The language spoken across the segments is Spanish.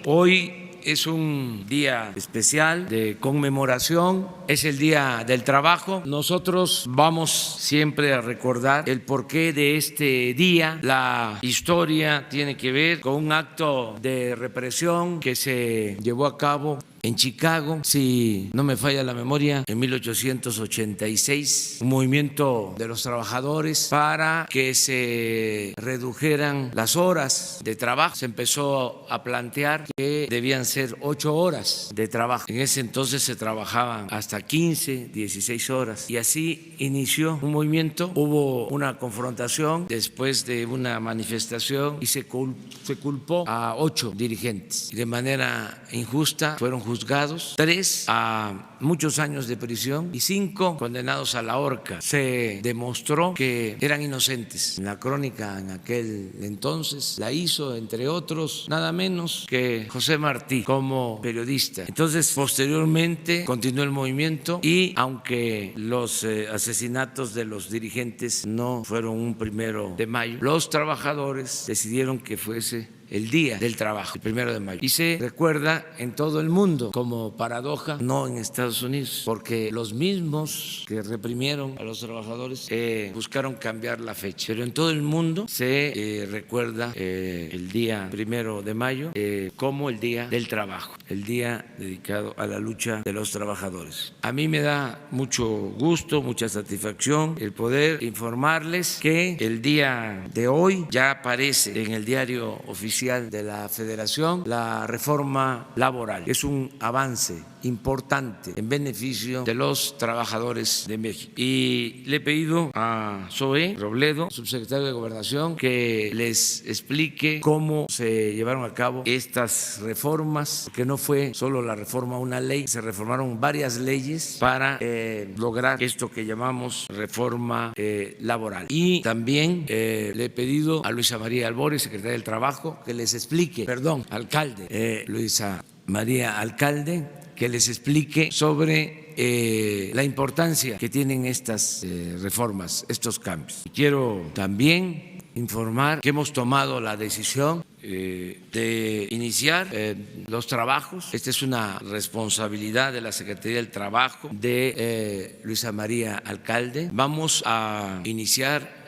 Hoy es un día especial de conmemoración, es el Día del Trabajo. Nosotros vamos siempre a recordar el porqué de este día. La historia tiene que ver con un acto de represión que se llevó a cabo en Chicago, si no me falla la memoria, en 1886, un movimiento de los trabajadores para que se redujeran las horas de trabajo. Se empezó a plantear que debían ser 8 horas de trabajo. En ese entonces se trabajaban hasta 15, 16 horas y así inició un movimiento. Hubo una confrontación después de una manifestación y se culpó a 8 dirigentes. De manera injusta fueron juzgados, 3 a muchos años de prisión y 5 condenados a la horca. Se demostró que eran inocentes. La crónica en aquel entonces la hizo, entre otros, nada menos que José Martí como periodista. Entonces, posteriormente continuó el movimiento y aunque los asesinatos de los dirigentes no fueron un 1 de mayo, los trabajadores decidieron que fuese el Día del Trabajo, el 1 de mayo. Y se recuerda en todo el mundo como paradoja, no en Estados Unidos, porque los mismos que reprimieron a los trabajadores buscaron cambiar la fecha. Pero en todo el mundo se recuerda el día 1 de mayo como el Día del Trabajo, el día dedicado a la lucha de los trabajadores. A mí me da mucho gusto, mucha satisfacción el poder informarles que el día de hoy ya aparece en el diario oficial de la Federación la reforma laboral. Es un avance importante en beneficio de los trabajadores de México. Y le he pedido a Zoé Robledo, subsecretario de Gobernación, que les explique cómo se llevaron a cabo estas reformas, que no fue solo la reforma a una ley, se reformaron varias leyes para lograr esto que llamamos reforma laboral. Y también le he pedido a Luisa María Albores, secretaria del Trabajo, que les explique, alcalde, Luisa María Alcalde, que les explique sobre la importancia que tienen estas reformas, estos cambios. Quiero también informar que hemos tomado la decisión de iniciar los trabajos. Esta es una responsabilidad de la Secretaría del Trabajo de Luisa María Alcalde. Vamos a iniciar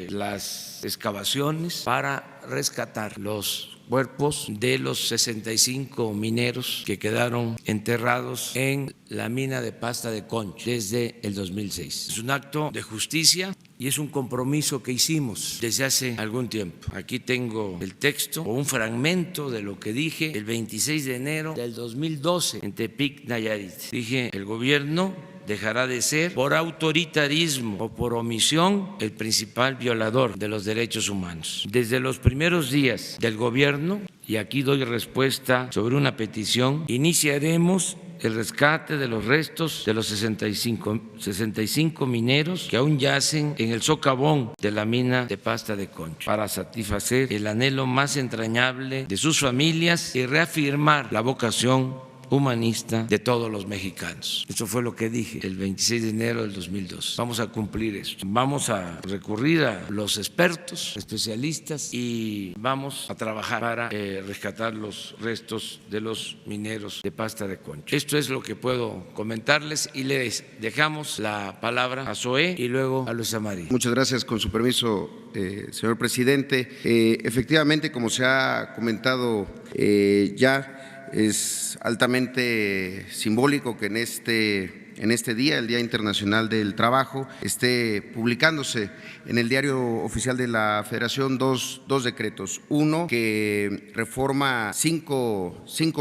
las excavaciones para rescatar los cuerpos de los 65 mineros que quedaron enterrados en la mina de Pasta de Concha desde el 2006. Es un acto de justicia y es un compromiso que hicimos desde hace algún tiempo. Aquí tengo el texto o un fragmento de lo que dije el 26 de enero del 2012 en Tepic, Nayarit. Dije, el gobierno dejará de ser por autoritarismo o por omisión el principal violador de los derechos humanos. Desde los primeros días del gobierno, y aquí doy respuesta sobre una petición, iniciaremos el rescate de los restos de los 65 mineros que aún yacen en el socavón de la mina de Pasta de Concha, para satisfacer el anhelo más entrañable de sus familias y reafirmar la vocación humanista de todos los mexicanos. Eso fue lo que dije el 26 de enero del 2002. Vamos a cumplir esto. Vamos a recurrir a los expertos, especialistas, y vamos a trabajar para rescatar los restos de los mineros de Pasta de Concha. Esto es lo que puedo comentarles y les dejamos la palabra a Zoé y luego a Luisa María. Muchas gracias, con su permiso, señor presidente. Efectivamente, como se ha comentado ya, es altamente simbólico que en este día, el Día Internacional del Trabajo, esté publicándose en el Diario Oficial de la Federación dos decretos. Uno que reforma cinco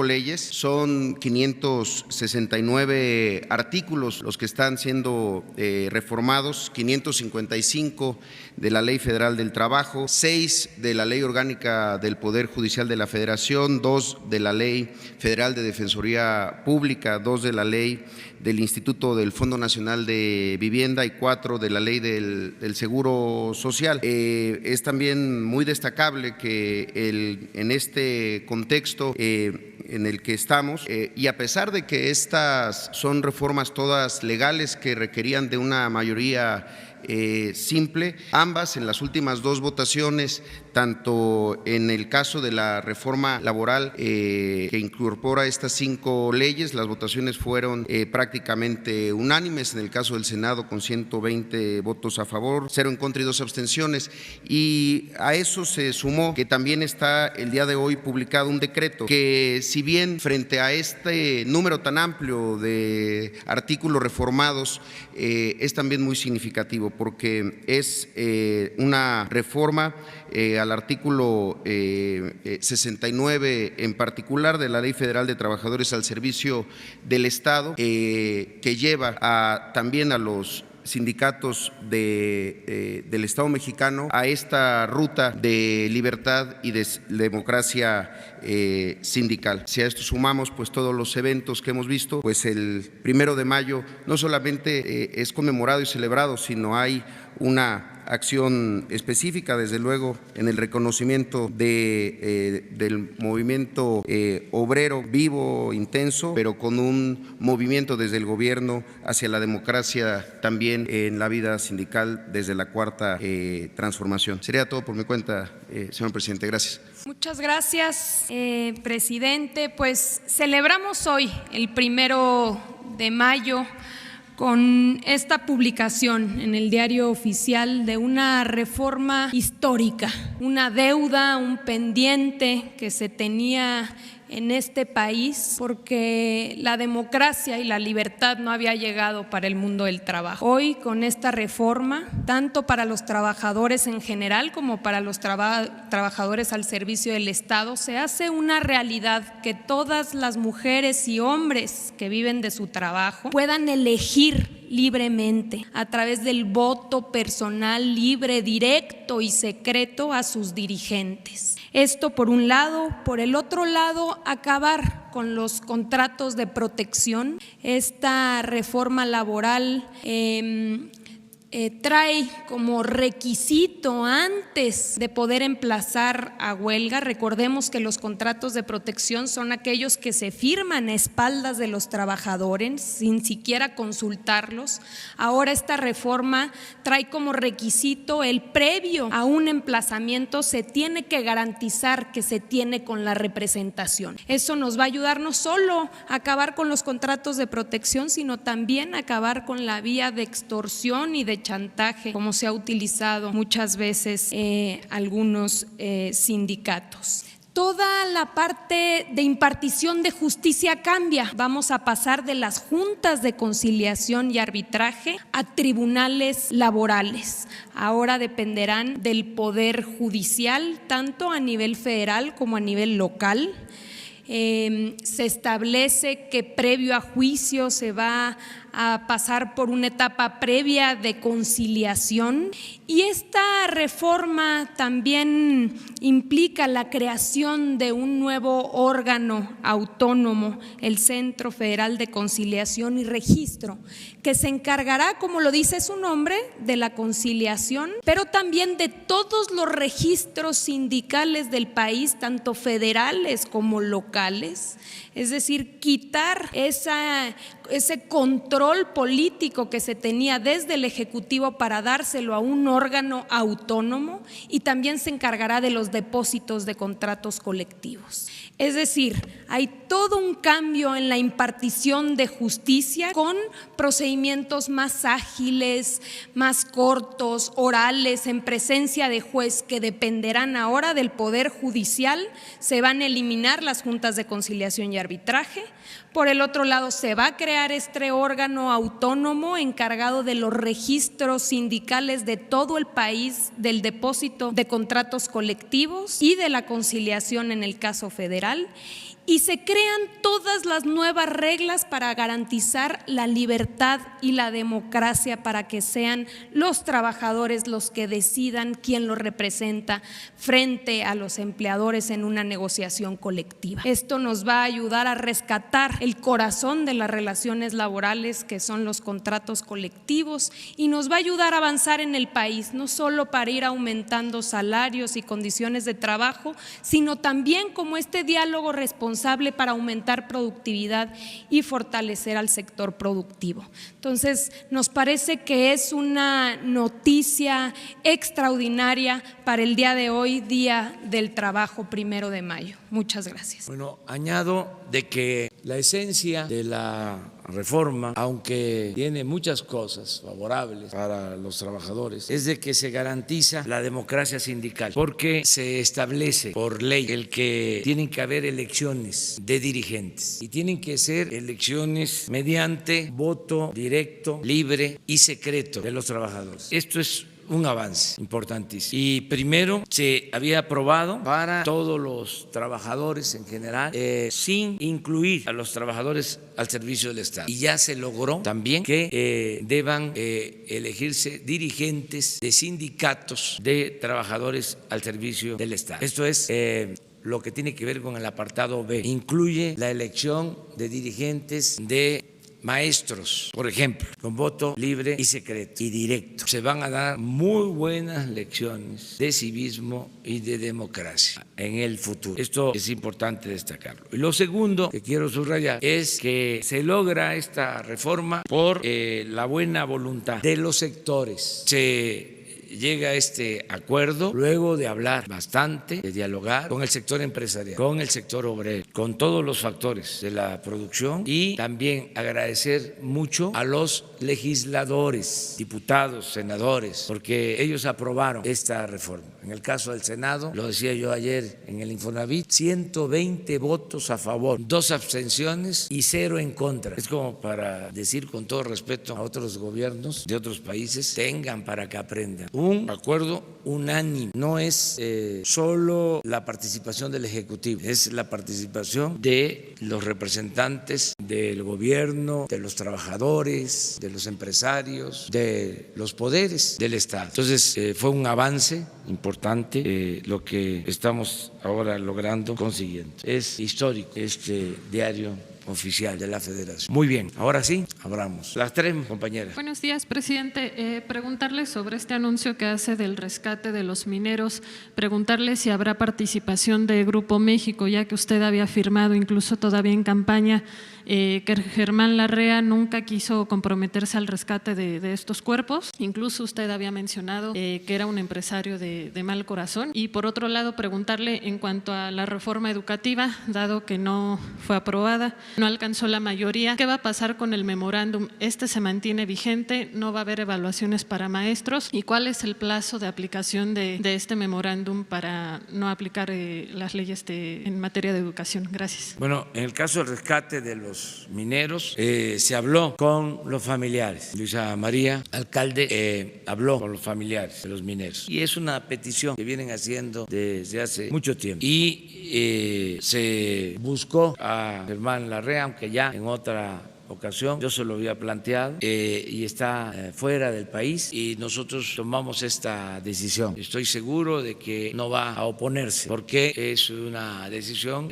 leyes, son 569 artículos los que están siendo reformados, 555 de la Ley Federal del Trabajo, 6 de la Ley Orgánica del Poder Judicial de la Federación, 2 de la Ley Federal de Defensoría Pública, 2 de la Ley del Instituto del Fondo Nacional de Vivienda y 4 de la Ley del Seguro Social. Es también muy destacable que en este contexto en el que estamos, y a pesar de que estas son reformas todas legales que requerían de una mayoría simple, ambas en las últimas 2 votaciones, tanto en el caso de la reforma laboral que incorpora estas 5 leyes, las votaciones fueron prácticamente unánimes, en el caso del Senado con 120 votos a favor, 0 en contra y 2 abstenciones, y a eso se sumó que también está el día de hoy publicado un decreto que, si bien frente a este número tan amplio de artículos reformados, es también muy significativo, porque es una reforma al artículo 69 en particular de la Ley Federal de Trabajadores al Servicio del Estado, que lleva también a los sindicatos del Estado mexicano a esta ruta de libertad y de democracia sindical. Si a esto sumamos pues todos los eventos que hemos visto, pues el 1 de mayo no solamente es conmemorado y celebrado, sino hay una acción específica, desde luego, en el reconocimiento del movimiento obrero vivo, intenso, pero con un movimiento desde el gobierno hacia la democracia también en la vida sindical desde la Cuarta Transformación. Sería todo por mi cuenta, señor presidente. Gracias. Muchas gracias, presidente. Pues celebramos hoy, el 1 de mayo, con esta publicación en el Diario Oficial de una reforma histórica, una deuda, un pendiente que se tenía en este país, porque la democracia y la libertad no había llegado para el mundo del trabajo. Hoy, con esta reforma, tanto para los trabajadores en general como para los trabajadores al servicio del Estado, se hace una realidad que todas las mujeres y hombres que viven de su trabajo puedan elegir libremente a través del voto personal libre, directo y secreto a sus dirigentes. Esto por un lado. Por el otro lado, acabar con los contratos de protección. Esta reforma laboral trae como requisito, antes de poder emplazar a huelga, recordemos que los contratos de protección son aquellos que se firman a espaldas de los trabajadores sin siquiera consultarlos. Ahora esta reforma trae como requisito el previo a un emplazamiento, se tiene que garantizar que se tiene con la representación. Eso nos va a ayudar no solo a acabar con los contratos de protección, sino también a acabar con la vía de extorsión y de chantaje, como se ha utilizado muchas veces algunos sindicatos. Toda la parte de impartición de justicia cambia. Vamos a pasar de las juntas de conciliación y arbitraje a tribunales laborales. Ahora dependerán del Poder Judicial, tanto a nivel federal como a nivel local. Se establece que previo a juicio se va a pasar por una etapa previa de conciliación, y esta reforma también implica la creación de un nuevo órgano autónomo, el Centro Federal de Conciliación y Registro, que se encargará, como lo dice su nombre, de la conciliación, pero también de todos los registros sindicales del país, tanto federales como locales. Es decir, quitar ese control político que se tenía desde el Ejecutivo para dárselo a un órgano autónomo, y también se encargará de los depósitos de contratos colectivos. Es decir, hay todo un cambio en la impartición de justicia, con procedimientos más ágiles, más cortos, orales, en presencia de juez, que dependerán ahora del Poder Judicial. Se van a eliminar las juntas de conciliación y arbitraje. Por el otro lado, se va a crear este órgano autónomo encargado de los registros sindicales de todo el país, del depósito de contratos colectivos y de la conciliación en el caso federal. y se crean todas las nuevas reglas para garantizar la libertad y la democracia, para que sean los trabajadores los que decidan quién los representa frente a los empleadores en una negociación colectiva. Esto nos va a ayudar a rescatar el corazón de las relaciones laborales, que son los contratos colectivos, y nos va a ayudar a avanzar en el país, no solo para ir aumentando salarios y condiciones de trabajo, sino también como este diálogo responsable para aumentar productividad y fortalecer al sector productivo. Entonces, nos parece que es una noticia extraordinaria para el día de hoy, Día del Trabajo, 1 de mayo. Muchas gracias. Bueno, añado de que la esencia de la reforma, aunque tiene muchas cosas favorables para los trabajadores, es de que se garantiza la democracia sindical, porque se establece por ley el que tienen que haber elecciones de dirigentes y tienen que ser elecciones mediante voto directo, libre y secreto de los trabajadores. Esto es un avance importantísimo. Y primero se había aprobado para todos los trabajadores en general, sin incluir a los trabajadores al servicio del Estado. Y ya se logró también que deban elegirse dirigentes de sindicatos de trabajadores al servicio del Estado. Esto es lo que tiene que ver con el apartado B. Incluye la elección de dirigentes de maestros, por ejemplo, con voto libre y secreto y directo. Se van a dar muy buenas lecciones de civismo y de democracia en el futuro. Esto es importante destacarlo. Y lo segundo que quiero subrayar es que se logra esta reforma por la buena voluntad de los sectores. Se llega a este acuerdo luego de hablar bastante, de dialogar con el sector empresarial, con el sector obrero, con todos los factores de la producción, y también agradecer mucho a los legisladores, diputados, senadores, porque ellos aprobaron esta reforma. En el caso del Senado, lo decía yo ayer en el Infonavit, 120 votos a favor, 2 abstenciones y 0 en contra. Es como para decir, con todo respeto a otros gobiernos de otros países, tengan para que aprendan. Un acuerdo unánime, no es solo la participación del Ejecutivo, es la participación de los representantes del gobierno, de los trabajadores, de los empresarios, de los poderes del Estado. Entonces fue un avance importante lo que estamos ahora logrando, consiguiendo. Es histórico este diario oficial de la Federación. Muy bien, ahora sí, abramos. Las 3 compañeras. Buenos días, presidente. Preguntarle sobre este anuncio que hace del rescate de los mineros, preguntarle si habrá participación de Grupo México, ya que usted había afirmado, incluso todavía en campaña, que Germán Larrea nunca quiso comprometerse al rescate de estos cuerpos. Incluso usted había mencionado que era un empresario de mal corazón. Y por otro lado, preguntarle en cuanto a la reforma educativa, dado que no fue aprobada, no alcanzó la mayoría, ¿qué va a pasar con el memorándum? ¿Este se mantiene vigente? ¿No va a haber evaluaciones para maestros? ¿Y cuál es el plazo de aplicación de este memorándum para no aplicar las leyes en materia de educación? Gracias. Bueno, en el caso del rescate de los mineros, se habló con los familiares. Luisa María, alcalde, habló con los familiares de los mineros. Y es una petición que vienen haciendo desde hace mucho tiempo. Y se buscó a Germán Larrea, aunque ya en otra ocasión yo se lo había planteado, y está fuera del país, y nosotros tomamos esta decisión. Estoy seguro de que no va a oponerse, porque es una decisión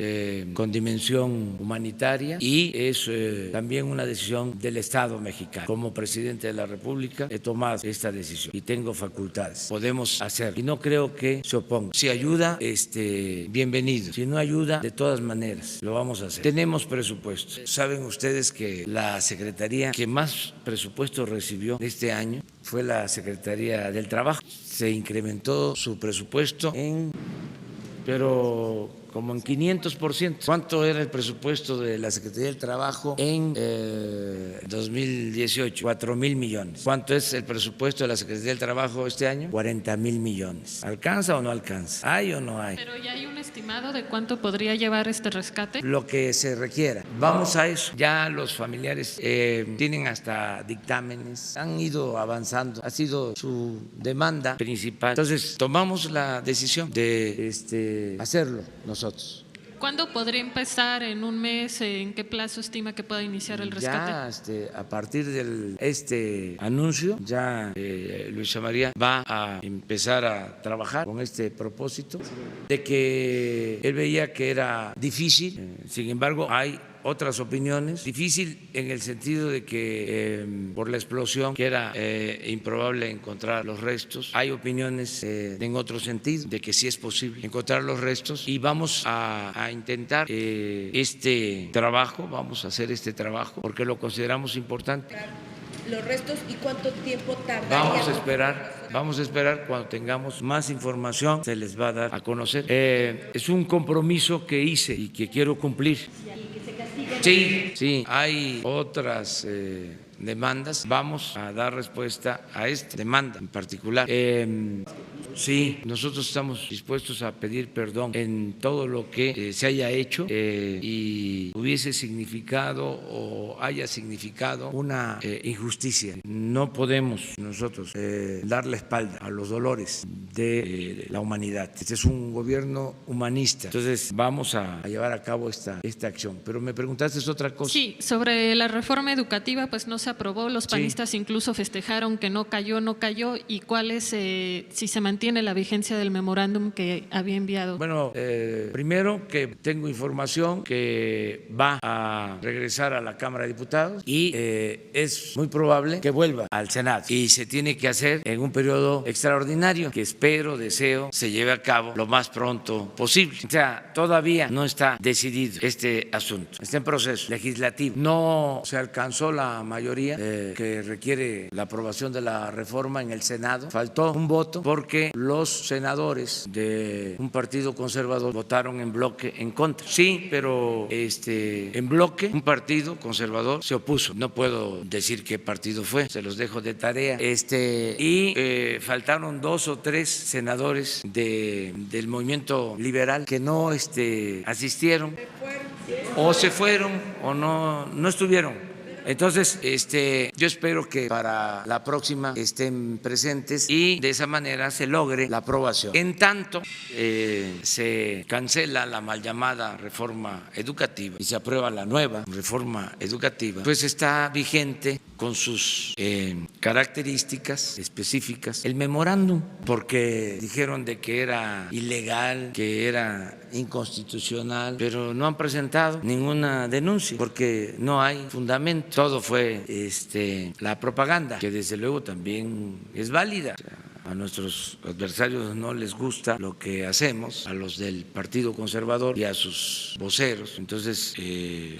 con dimensión humanitaria y es también una decisión del Estado mexicano. Como presidente de la República he tomado esta decisión y tengo facultades, podemos hacerlo y no creo que se oponga. Si ayuda, bienvenido. Si no ayuda, de todas maneras lo vamos a hacer. Tenemos presupuesto. Saben ustedes que la secretaría que más presupuesto recibió este año fue la Secretaría del Trabajo. Se incrementó su presupuesto pero como en 500%. ¿Cuánto era el presupuesto de la Secretaría del Trabajo en 2018? 4,000 millones. ¿Cuánto es el presupuesto de la Secretaría del Trabajo este año? 40,000 millones. ¿Alcanza o no alcanza? ¿Hay o no hay? ¿Pero ya hay un estimado de cuánto podría llevar este rescate? Lo que se requiera. Vamos a eso. Ya los familiares tienen hasta dictámenes, han ido avanzando. Ha sido su demanda principal. Entonces, tomamos la decisión de hacerlo nosotros. ¿Cuándo podría empezar? ¿En un mes? ¿En qué plazo estima que pueda iniciar el rescate? Ya a partir de este anuncio, ya Luisa María va a empezar a trabajar con este propósito de que él veía que era difícil, sin embargo hay otras opiniones, difícil en el sentido de que por la explosión que era improbable encontrar los restos, hay opiniones en otro sentido de que sí es posible encontrar los restos y vamos a intentar este trabajo, vamos a hacer este trabajo porque lo consideramos importante. Los restos y cuánto tiempo tardaría. Vamos a esperar cuando tengamos más información se les va a dar a conocer. Es un compromiso que hice y que quiero cumplir. Sí, hay otras demandas. Vamos a dar respuesta a esta demanda en particular. Sí, nosotros estamos dispuestos a pedir perdón en todo lo que se haya hecho y hubiese significado o haya significado una injusticia. No podemos nosotros dar la espalda a los dolores de la humanidad. Este es un gobierno humanista. Entonces vamos a llevar a cabo esta acción. Pero me preguntaste otra cosa. Sí, sobre la reforma educativa, pues no se aprobó. Los panistas incluso festejaron que no cayó. ¿Y cuál es, si se mantiene la vigencia del memorándum que había enviado? Bueno, primero que tengo información que va a regresar a la Cámara de Diputados y es muy probable que vuelva al Senado y se tiene que hacer en un periodo extraordinario que espero, deseo, se lleve a cabo lo más pronto posible. O sea, todavía no está decidido este asunto, está en proceso legislativo. No se alcanzó la mayoría que requiere la aprobación de la reforma en el Senado. Faltó un voto porque los senadores de un partido conservador votaron en bloque en contra. Sí, pero en bloque un partido conservador se opuso. No puedo decir qué partido fue, se los dejo de tarea. Y faltaron 2 o 3 senadores del movimiento liberal que no asistieron o se fueron o no estuvieron. Entonces, yo espero que para la próxima estén presentes y de esa manera se logre la aprobación. En tanto, se cancela la mal llamada reforma educativa y se aprueba la nueva reforma educativa, pues está vigente con sus características específicas el memorándum, porque dijeron de que era ilegal, que era inconstitucional, pero no han presentado ninguna denuncia porque no hay fundamento. Todo fue la propaganda, que desde luego también es válida. A nuestros adversarios no les gusta lo que hacemos, a los del Partido Conservador y a sus voceros, entonces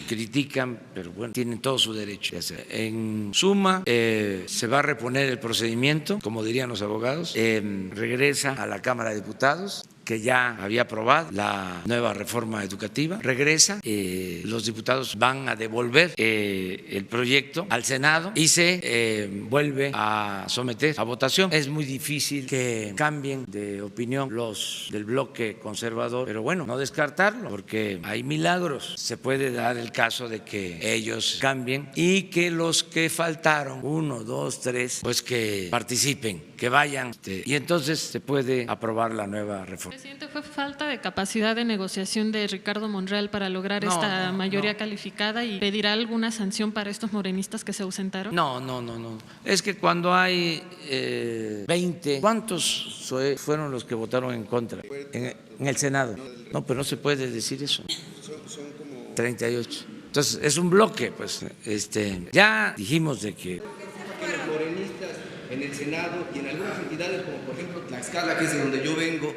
critican, pero bueno, tienen todo su derecho de hacer. En suma, se va a reponer el procedimiento, como dirían los abogados, regresa a la Cámara de Diputados, que ya había aprobado la nueva reforma educativa, regresa, los diputados van a devolver el proyecto al Senado y se vuelve a someter a votación. Es muy difícil que cambien de opinión los del bloque conservador, pero bueno, no descartarlo porque hay milagros. Se puede dar el caso de que ellos cambien y que los que faltaron, 1, 2, 3, pues que participen, que vayan y entonces se puede aprobar la nueva reforma. Presidente, ¿fue falta de capacidad de negociación de Ricardo Monreal para lograr esta mayoría calificada y pedirá alguna sanción para estos morenistas que se ausentaron? No. Es que cuando hay 20, ¿cuántos fueron los que votaron en contra en el Senado? No, pero no se puede decir eso. Son como 38. Entonces, es un bloque, pues. Ya dijimos de que los morenistas en el Senado y en algunas entidades como por ejemplo Tlaxcala, que es de donde yo vengo,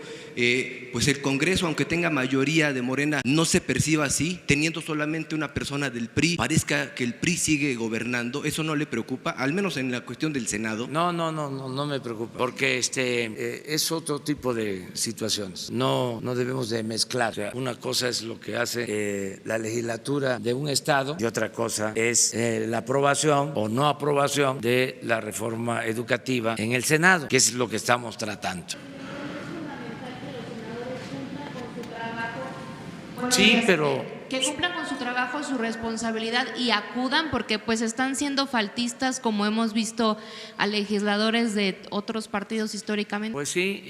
pues el Congreso, aunque tenga mayoría de Morena, no se perciba así, teniendo solamente una persona del PRI, parezca que el PRI sigue gobernando. ¿Eso no le preocupa? Al menos en la cuestión del Senado. No me preocupa, porque es otro tipo de situaciones. No debemos de mezclar. O sea, una cosa es lo que hace la legislatura de un estado y otra cosa es la aprobación o no aprobación de la reforma educativa en el Senado, que es lo que estamos tratando. Sí, pero Que cumplan con su trabajo, su responsabilidad y acudan, porque pues están siendo faltistas, como hemos visto a legisladores de otros partidos históricamente. Pues sí,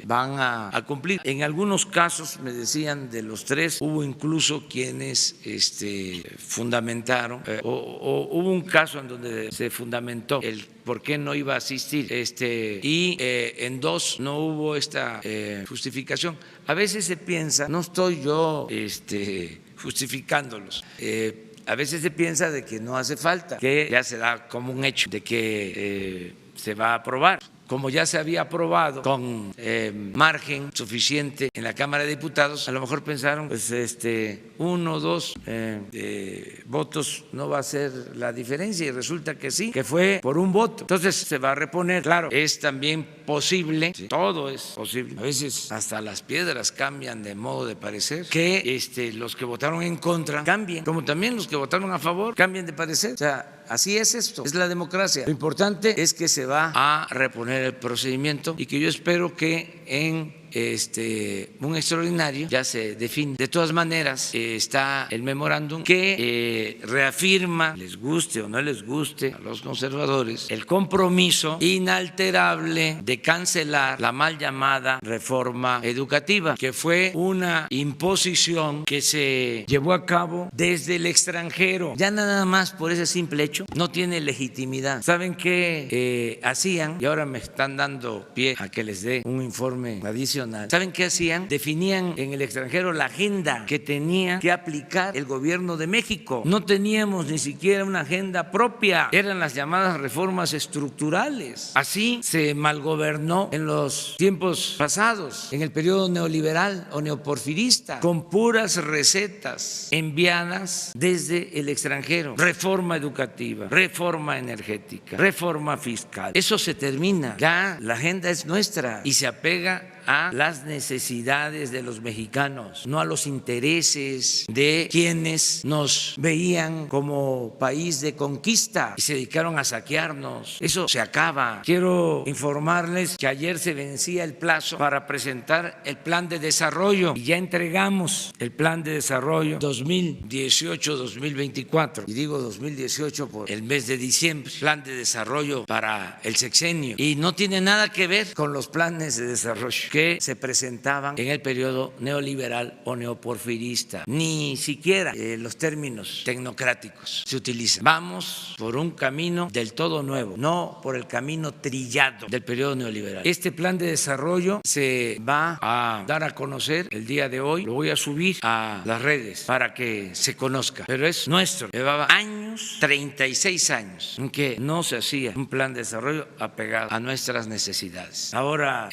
van a cumplir. En algunos casos, me decían, de los tres, hubo incluso quienes fundamentaron, o hubo un caso en donde se fundamentó el por qué no iba a asistir, y en dos no hubo esta justificación. A veces se piensa, no estoy yo justificándolos, a veces se piensa de que no hace falta, que ya se da como un hecho de que se va a aprobar. Como ya se había aprobado con margen suficiente en la Cámara de Diputados, a lo mejor pensaron, pues 1 o 2 votos no va a ser la diferencia, y resulta que sí, que fue por un voto. Entonces se va a reponer. Claro, es también posible, sí, todo es posible, a veces hasta las piedras cambian de modo de parecer, que los que votaron en contra cambien, como también los que votaron a favor cambien de parecer. O sea, así es esto, es la democracia. Lo importante es que se va a reponer el procedimiento y que yo espero que en un extraordinario ya se define. De todas maneras, está el memorándum que reafirma, les guste o no les guste a los conservadores, el compromiso inalterable de cancelar la mal llamada reforma educativa, que fue una imposición que se llevó a cabo desde el extranjero. Ya nada más por ese simple hecho no tiene legitimidad. ¿Saben qué hacían? Y ahora me están dando pie a que les dé un informe adicional. ¿Saben qué hacían? Definían en el extranjero la agenda que tenía que aplicar el gobierno de México. No teníamos ni siquiera una agenda propia. Eran las llamadas reformas estructurales. Así se malgobernó en los tiempos pasados, en el periodo neoliberal o neoporfirista, con puras recetas enviadas desde el extranjero. Reforma educativa, reforma energética, reforma fiscal. Eso se termina. Ya la agenda es nuestra y se apega a las necesidades de los mexicanos, no a los intereses de quienes nos veían como país de conquista y se dedicaron a saquearnos. Eso se acaba. Quiero informarles que ayer se vencía el plazo para presentar el plan de desarrollo y ya entregamos el plan de desarrollo 2018-2024. Y digo 2018 por el mes de diciembre, plan de desarrollo para el sexenio. Y no tiene nada que ver con los planes de desarrollo que se presentaban en el periodo neoliberal o neoporfirista. Ni siquiera los términos tecnocráticos se utilizan. Vamos por un camino del todo nuevo, no por el camino trillado del periodo neoliberal. Este plan de desarrollo se va a dar a conocer el día de hoy. Lo voy a subir a las redes para que se conozca. Pero es nuestro. Llevaba años, 36 años, en que no se hacía un plan de desarrollo apegado a nuestras necesidades. Ahora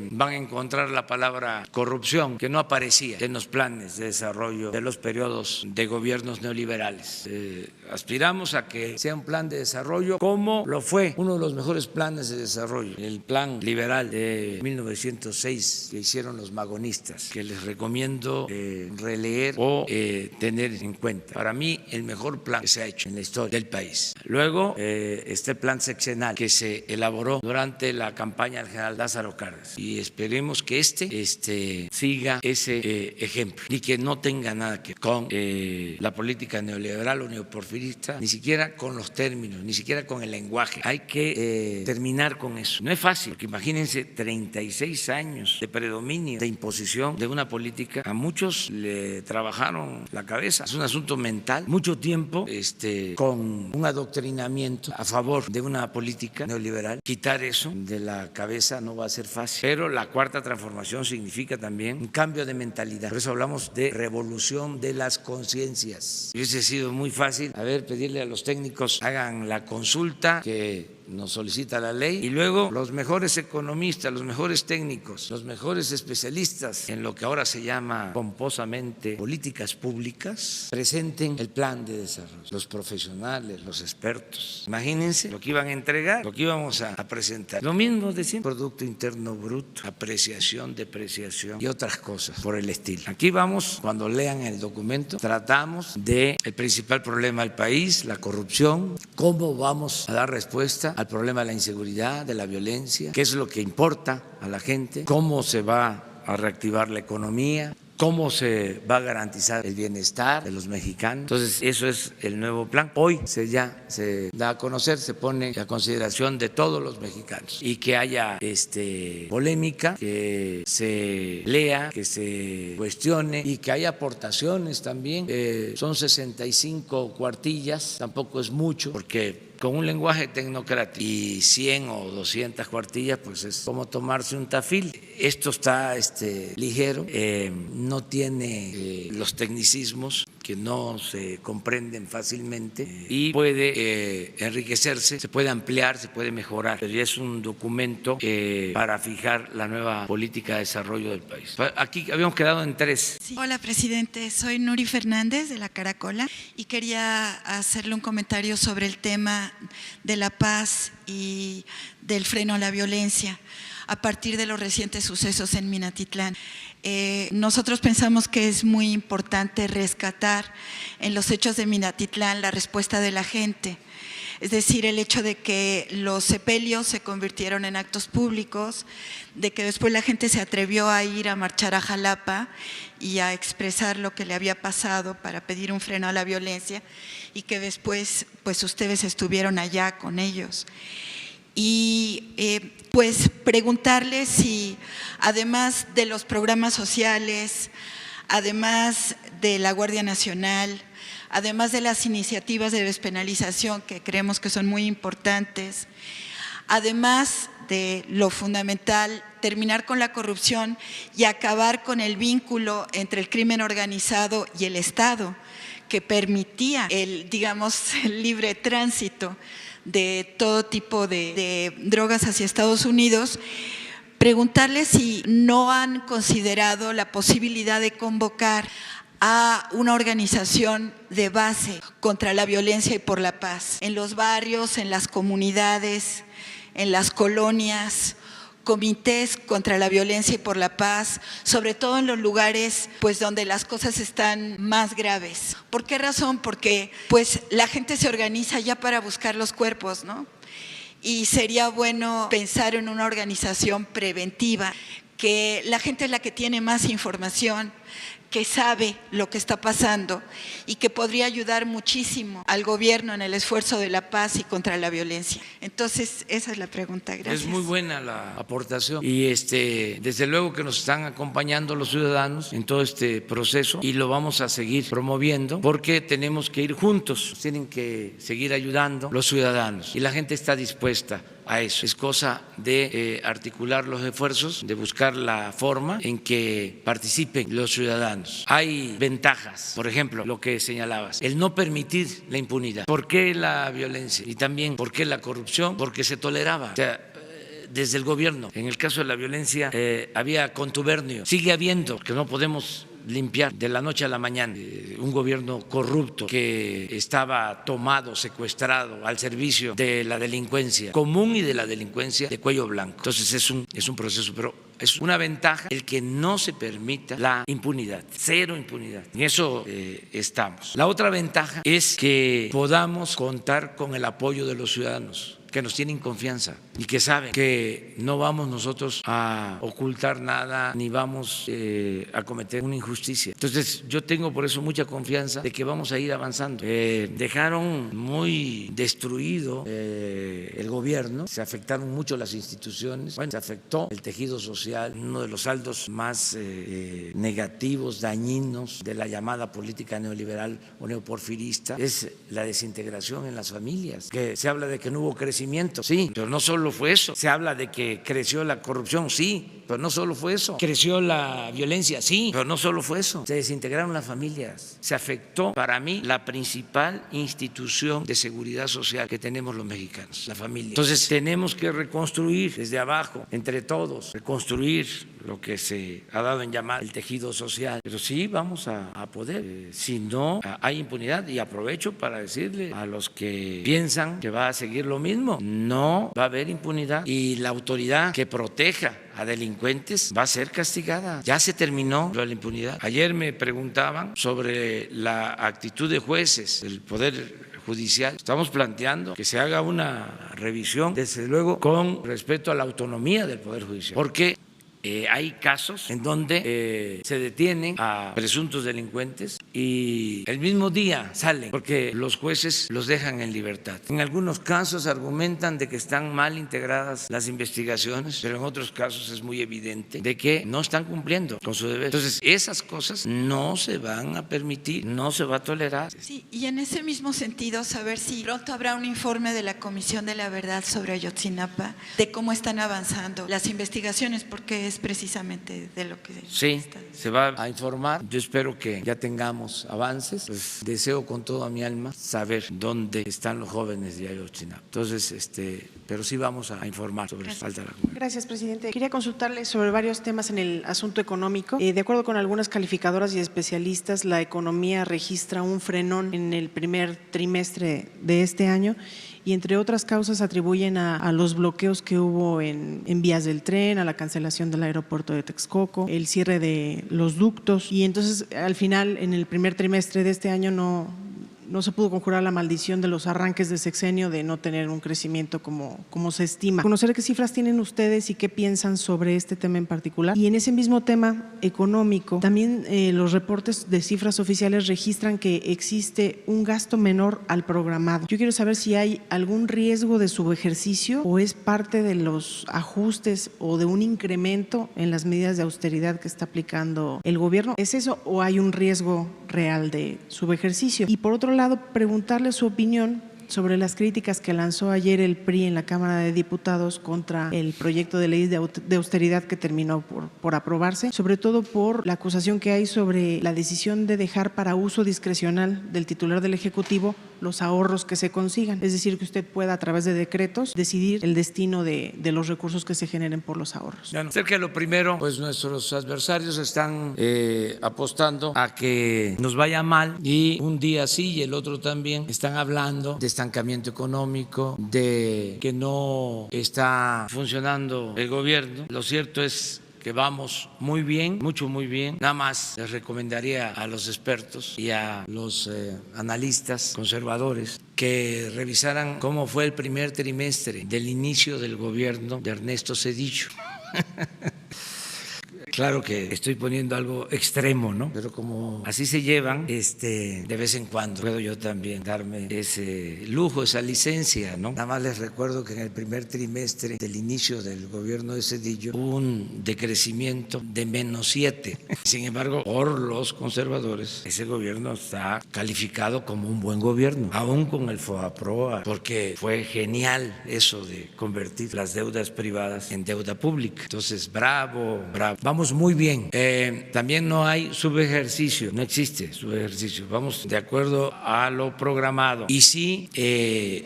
van a encontrar la palabra corrupción, que no aparecía en los planes de desarrollo de los periodos de gobiernos neoliberales. Aspiramos a que sea un plan de desarrollo como lo fue uno de los mejores planes de desarrollo, el plan liberal de 1906 que hicieron los magonistas, que les recomiendo releer o tener en cuenta. Para mí, el mejor plan que se ha hecho en la historia del país. Luego está el plan sexenal que se elaboró durante la campaña del general Lázaro Cárdenas, y esperemos que siga ese ejemplo y que no tenga nada que ver con la política neoliberal o neoporfirista, ni siquiera con los términos, ni siquiera con el lenguaje. Hay que terminar con eso. No es fácil, porque imagínense 36 años de predominio, de imposición de una política. A muchos le trabajaron la cabeza. Es un asunto mental. Mucho tiempo con un adoctrinamiento a favor de una política neoliberal. Quitar eso de la cabeza no va a ser fácil. Pero la cuarta transformación significa también un cambio de mentalidad. Por eso hablamos de revolución de las conciencias. Hubiese sido muy fácil, pedirle a los técnicos hagan la consulta que nos solicita la ley y luego los mejores economistas, los mejores técnicos, los mejores especialistas en lo que ahora se llama pomposamente políticas públicas presenten el plan de desarrollo. Los profesionales, los expertos. Imagínense lo que iban a entregar, lo que íbamos a presentar. Lo mismo de siempre, Producto Interno Bruto, apreciación, depreciación y otras cosas por el estilo. Aquí vamos, cuando lean el documento, tratamos de el principal problema del país, la corrupción, cómo vamos a dar respuesta al problema de la inseguridad, de la violencia, qué es lo que importa a la gente, cómo se va a reactivar la economía, cómo se va a garantizar el bienestar de los mexicanos. Entonces, eso es el nuevo plan. Hoy ya se da a conocer, se pone a consideración de todos los mexicanos y que haya polémica, que se lea, que se cuestione y que haya aportaciones también. Son 65 cuartillas, tampoco es mucho, porque con un lenguaje tecnocrático y 100 o 200 cuartillas, pues es como tomarse un tafil. Esto está ligero, no tiene los tecnicismos que no se comprenden fácilmente y puede enriquecerse, se puede ampliar, se puede mejorar, pero ya es un documento para fijar la nueva política de desarrollo del país. Aquí habíamos quedado en 3. Sí. Hola, presidente. Soy Nuri Fernández de La Caracola y quería hacerle un comentario sobre el tema de la paz y del freno a la violencia a partir de los recientes sucesos en Minatitlán. Nosotros pensamos que es muy importante rescatar en los hechos de Minatitlán la respuesta de la gente. Es decir, el hecho de que los sepelios se convirtieron en actos públicos, de que después la gente se atrevió a ir a marchar a Jalapa y a expresar lo que le había pasado para pedir un freno a la violencia y que después pues ustedes estuvieron allá con ellos. Y pues preguntarles si además de los programas sociales, además de la Guardia Nacional, además de las iniciativas de despenalización que creemos que son muy importantes, además de lo fundamental, terminar con la corrupción y acabar con el vínculo entre el crimen organizado y el Estado, que permitía el libre tránsito de todo tipo de drogas hacia Estados Unidos, preguntarles si no han considerado la posibilidad de convocar a una organización de base contra la violencia y por la paz, en los barrios, en las comunidades, en las colonias, comités contra la violencia y por la paz, sobre todo en los lugares pues donde las cosas están más graves. ¿Por qué razón? Porque pues la gente se organiza ya para buscar los cuerpos, ¿no? Y sería bueno pensar en una organización preventiva, que la gente es la que tiene más información, que sabe lo que está pasando y que podría ayudar muchísimo al gobierno en el esfuerzo de la paz y contra la violencia. Entonces, esa es la pregunta. Gracias. Es muy buena la aportación y desde luego que nos están acompañando los ciudadanos en todo este proceso y lo vamos a seguir promoviendo porque tenemos que ir juntos, tienen que seguir ayudando los ciudadanos y la gente está dispuesta a eso. Es cosa de articular los esfuerzos, de buscar la forma en que participen los ciudadanos. Hay ventajas, por ejemplo, lo que señalabas, el no permitir la impunidad. ¿Por qué la violencia? Y también, ¿por qué la corrupción? Porque se toleraba. O sea, desde el gobierno, en el caso de la violencia, había contubernio, sigue habiendo, que no podemos limpiar de la noche a la mañana un gobierno corrupto que estaba tomado, secuestrado al servicio de la delincuencia común y de la delincuencia de cuello blanco. Entonces es un proceso, pero es una ventaja el que no se permita la impunidad, cero impunidad. En eso estamos. La otra ventaja es que podamos contar con el apoyo de los ciudadanos, que nos tienen confianza y que saben que no vamos nosotros a ocultar nada ni vamos a cometer una injusticia. Entonces yo tengo por eso mucha confianza de que vamos a ir avanzando. Dejaron muy destruido el gobierno, se afectaron mucho las instituciones, se afectó el tejido social, uno de los saldos más negativos, dañinos de la llamada política neoliberal o neoporfirista es la desintegración en las familias, que se habla de que no hubo crecimiento, sí, pero no solo fue eso. Se habla de que creció la corrupción, sí, pero no solo fue eso. Creció la violencia, sí, pero no solo fue eso. Se desintegraron las familias. Se afectó, para mí, la principal institución de seguridad social que tenemos los mexicanos, la familia. Entonces tenemos que reconstruir desde abajo, entre todos, reconstruir lo que se ha dado en llamar el tejido social. Pero sí vamos a poder. Si no, hay impunidad. Y aprovecho para decirle a los que piensan que va a seguir lo mismo, no va a haber impunidad y la autoridad que proteja a delincuentes va a ser castigada. Ya se terminó la impunidad. Ayer me preguntaban sobre la actitud de jueces del Poder Judicial. Estamos planteando que se haga una revisión, desde luego, con respeto a la autonomía del Poder Judicial, porque hay casos en donde se detienen a presuntos delincuentes y el mismo día salen porque los jueces los dejan en libertad. En algunos casos argumentan de que están mal integradas las investigaciones, pero en otros casos es muy evidente de que no están cumpliendo con su deber. Entonces, esas cosas no se van a permitir, no se va a tolerar. Sí, y en ese mismo sentido, saber si pronto habrá un informe de la Comisión de la Verdad sobre Ayotzinapa, de cómo están avanzando las investigaciones, porque es precisamente de lo que sí, se va a informar. Yo espero que ya tengamos avances. Pues deseo con toda mi alma saber dónde están los jóvenes de Ayotzinapa. Entonces, pero sí vamos a informar sobre la falta de la comunidad. Gracias, presidente. Quería consultarle sobre varios temas en el asunto económico. De acuerdo con algunas calificadoras y especialistas, la economía registra un frenón en el primer trimestre de este año y entre otras causas atribuyen a los bloqueos que hubo en vías del tren, a la cancelación del aeropuerto de Texcoco, el cierre de los ductos y entonces al final en el primer trimestre de este año no se pudo conjurar la maldición de los arranques de sexenio de no tener un crecimiento como se estima. Conocer qué cifras tienen ustedes y qué piensan sobre este tema en particular. Y en ese mismo tema económico, también los reportes de cifras oficiales registran que existe un gasto menor al programado. Yo quiero saber si hay algún riesgo de subejercicio o es parte de los ajustes o de un incremento en las medidas de austeridad que está aplicando el gobierno. ¿Es eso o hay un riesgo real de subejercicio? Y por otro lado, preguntarle su opinión sobre las críticas que lanzó ayer el PRI en la Cámara de Diputados contra el proyecto de ley de austeridad que terminó por aprobarse, sobre todo por la acusación que hay sobre la decisión de dejar para uso discrecional del titular del Ejecutivo los ahorros que se consigan, es decir, que usted pueda a través de decretos decidir el destino de los recursos que se generen por los ahorros. Bueno, cerca de lo primero, pues nuestros adversarios están apostando a que nos vaya mal y un día sí y el otro también están hablando de estancamiento económico, de que no está funcionando el gobierno. Lo cierto es que vamos muy bien, muy bien. Nada más les recomendaría a los expertos y a los analistas conservadores que revisaran cómo fue el primer trimestre del inicio del gobierno de Ernesto Zedillo. Claro que estoy poniendo algo extremo, ¿no? Pero como así se llevan, de vez en cuando puedo yo también darme ese lujo, esa licencia, ¿no? Nada más les recuerdo que en el primer trimestre del inicio del gobierno de Zedillo hubo un decrecimiento de -7. Sin embargo, por los conservadores, ese gobierno está calificado como un buen gobierno, aún con el FOBAPROA, porque fue genial eso de convertir las deudas privadas en deuda pública. Entonces, bravo, bravo. Vamos muy bien. También no hay subejercicio, no existe subejercicio. Vamos de acuerdo a lo programado. Y sí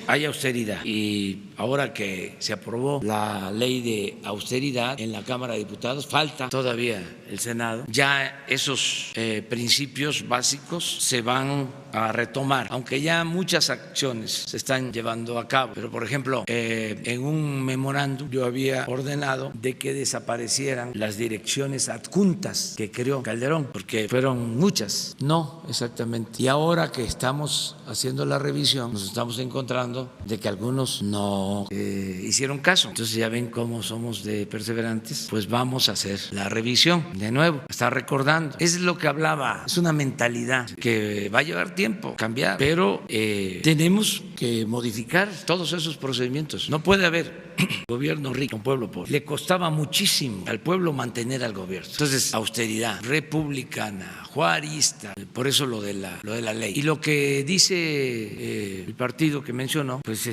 hay austeridad. Y ahora que se aprobó la ley de austeridad en la Cámara de Diputados, falta todavía el Senado. Ya esos principios básicos se van a retomar, aunque ya muchas acciones se están llevando a cabo. Pero, por ejemplo, en un memorándum yo había ordenado de que desaparecieran las direcciones adjuntas que creó Calderón, porque fueron muchas. No, exactamente. Y ahora que estamos haciendo la revisión, nos estamos encontrando de que algunos no hicieron caso. Entonces ya ven cómo somos de perseverantes. Pues vamos a hacer la revisión de nuevo, está recordando. Es lo que hablaba, es una mentalidad que va a llevar tiempo cambiar, pero tenemos que modificar todos esos procedimientos. No puede haber gobierno rico, un pueblo pobre. Le costaba muchísimo al pueblo mantener al gobierno. Entonces, austeridad republicana, juarista, por eso lo de la ley. Y lo que dice el partido que mencionó, pues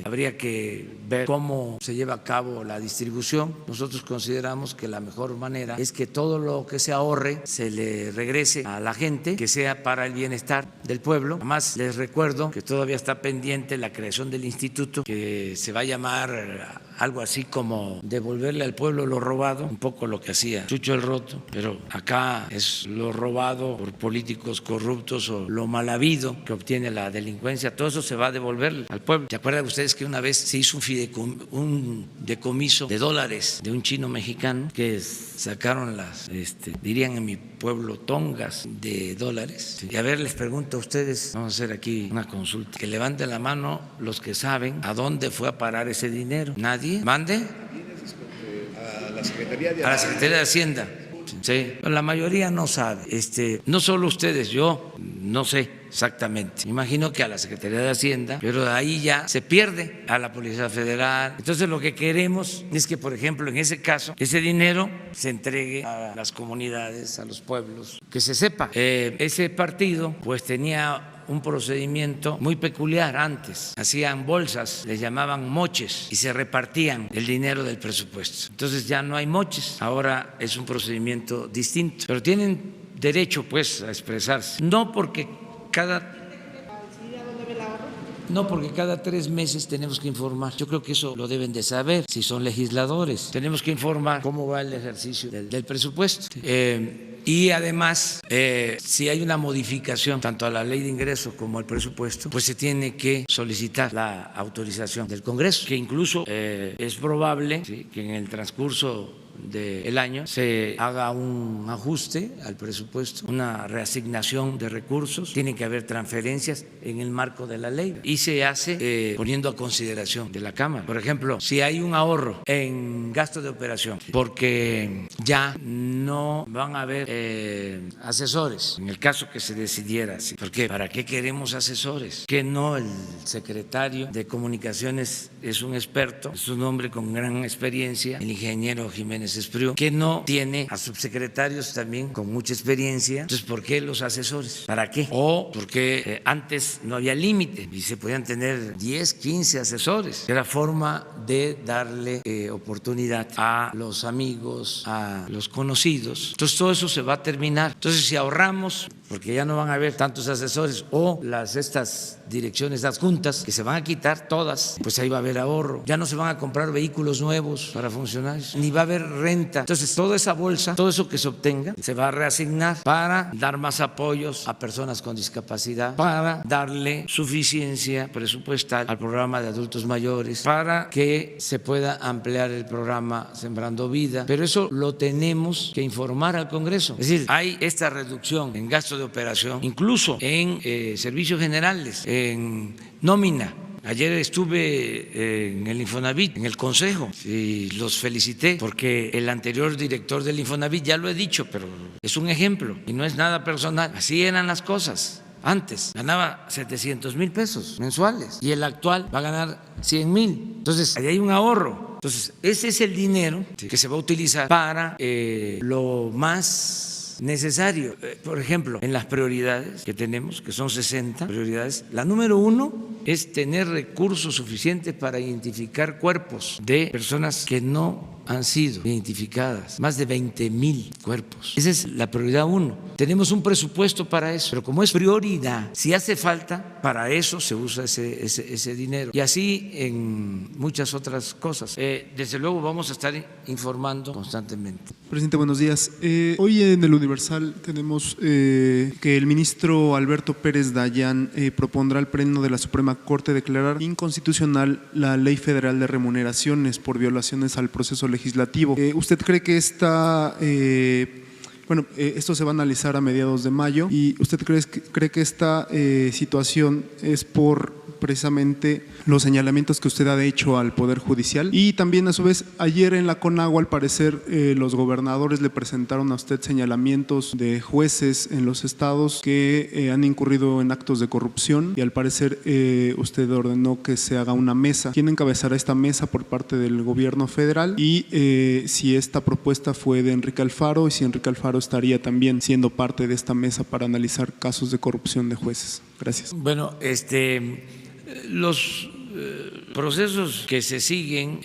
habría que ver cómo se lleva a cabo la distribución. Nosotros consideramos que la mejor manera es que todo lo que se ahorre se le regrese a la gente, que sea para el bienestar del pueblo. Además, les recuerdo que todavía está pendiente la creación del instituto, que se va a llamar algo así como devolverle al pueblo lo robado, un poco lo que hacía Chucho el Roto, pero acá es lo robado por políticos corruptos o lo mal habido que obtiene la delincuencia. Todo eso se va a devolver al pueblo. ¿Se acuerdan ustedes que una vez se hizo un decomiso de dólares de un chino mexicano que sacaron dirían en mi pueblo, tongas de dólares? Y a ver, les pregunto a ustedes, vamos a hacer aquí una consulta, que levanten la mano los que saben a dónde fue a parar ese dinero. ¿Nadie? ¿Mande? A la Secretaría de A la Secretaría de Hacienda. Sí, la mayoría no sabe. No solo ustedes, yo no sé exactamente. Me imagino que a la Secretaría de Hacienda, pero ahí ya se pierde a la Policía Federal. Entonces lo que queremos es que, por ejemplo, en ese caso, ese dinero se entregue a las comunidades, a los pueblos, que se sepa. Ese partido pues tenía un procedimiento muy peculiar antes. Hacían bolsas, les llamaban moches y se repartían el dinero del presupuesto. Entonces ya no hay moches, ahora es un procedimiento distinto. Pero tienen derecho pues a expresarse. No porque cada 3 meses tenemos que informar. Yo creo que eso lo deben de saber si son legisladores. Tenemos que informar cómo va el ejercicio del presupuesto. Y además, si hay una modificación tanto a la ley de ingresos como al presupuesto, pues se tiene que solicitar la autorización del Congreso, que incluso es probable, ¿sí?, que en el transcurso del año se haga un ajuste al presupuesto, una reasignación de recursos, tiene que haber transferencias en el marco de la ley y se hace poniendo a consideración de la Cámara. Por ejemplo, si hay un ahorro en gasto de operación porque ya no van a haber asesores, en el caso que se decidiera así, porque ¿para qué queremos asesores? Que no, el secretario de Comunicaciones es un experto, es un hombre con gran experiencia, el ingeniero Jiménez Espriu, que no tiene a subsecretarios también con mucha experiencia. Entonces, ¿por qué los asesores? ¿Para qué? O porque antes no había límite y se podían tener 10, 15 asesores. Era forma de darle oportunidad a los amigos, a los conocidos. Entonces, todo eso se va a terminar. Entonces, si ahorramos, porque ya no van a haber tantos asesores, o estas direcciones adjuntas que se van a quitar todas, pues ahí va a haber ahorro. Ya no se van a comprar vehículos nuevos para funcionarios, ni va a haber renta. Entonces, toda esa bolsa, todo eso que se obtenga, se va a reasignar para dar más apoyos a personas con discapacidad, para darle suficiencia presupuestal al programa de adultos mayores, para que se pueda ampliar el programa Sembrando Vida. Pero eso lo tenemos que informar al Congreso. Es decir, hay esta reducción en gastos de operación, incluso en servicios generales, en nómina. Ayer estuve en el Infonavit, en el Consejo, y los felicité porque el anterior director del Infonavit, ya lo he dicho, pero es un ejemplo y no es nada personal. Así eran las cosas. Antes ganaba 700,000 pesos mensuales y el actual va a ganar 100,000. Entonces, ahí hay un ahorro. Entonces, ese es el dinero que se va a utilizar para lo más necesario. Por ejemplo, en las prioridades que tenemos, que son 60 prioridades, la número 1 es tener recursos suficientes para identificar cuerpos de personas que no han sido identificadas, más de 20,000 cuerpos. Esa es la prioridad 1. Tenemos un presupuesto para eso, pero como es prioridad, si hace falta, para eso se usa ese dinero. Y así en muchas otras cosas. Desde luego vamos a estar informando constantemente. Presidente, buenos días. Hoy en el Universal tenemos que el ministro Alberto Pérez Dayán propondrá al Pleno de la Suprema Corte declarar inconstitucional la Ley Federal de Remuneraciones por violaciones al proceso legislativo. ¿Usted cree que esto se va a analizar a mediados de mayo y usted cree que esta situación es por precisamente los señalamientos que usted ha hecho al Poder Judicial? Y también, a su vez, ayer en la CONAGUA, al parecer, los gobernadores le presentaron a usted señalamientos de jueces en los estados que han incurrido en actos de corrupción y al parecer usted ordenó que se haga una mesa. ¿Quién encabezará esta mesa por parte del gobierno federal? Y si esta propuesta fue de Enrique Alfaro y si Enrique Alfaro estaría también siendo parte de esta mesa para analizar casos de corrupción de jueces. Gracias. Bueno, los procesos que se siguen,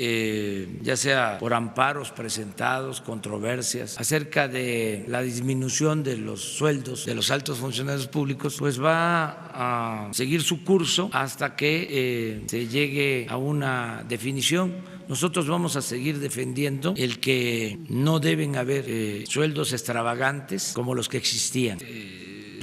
ya sea por amparos presentados, controversias acerca de la disminución de los sueldos de los altos funcionarios públicos, pues va a seguir su curso hasta que se llegue a una definición. Nosotros vamos a seguir defendiendo el que no deben haber sueldos extravagantes como los que existían.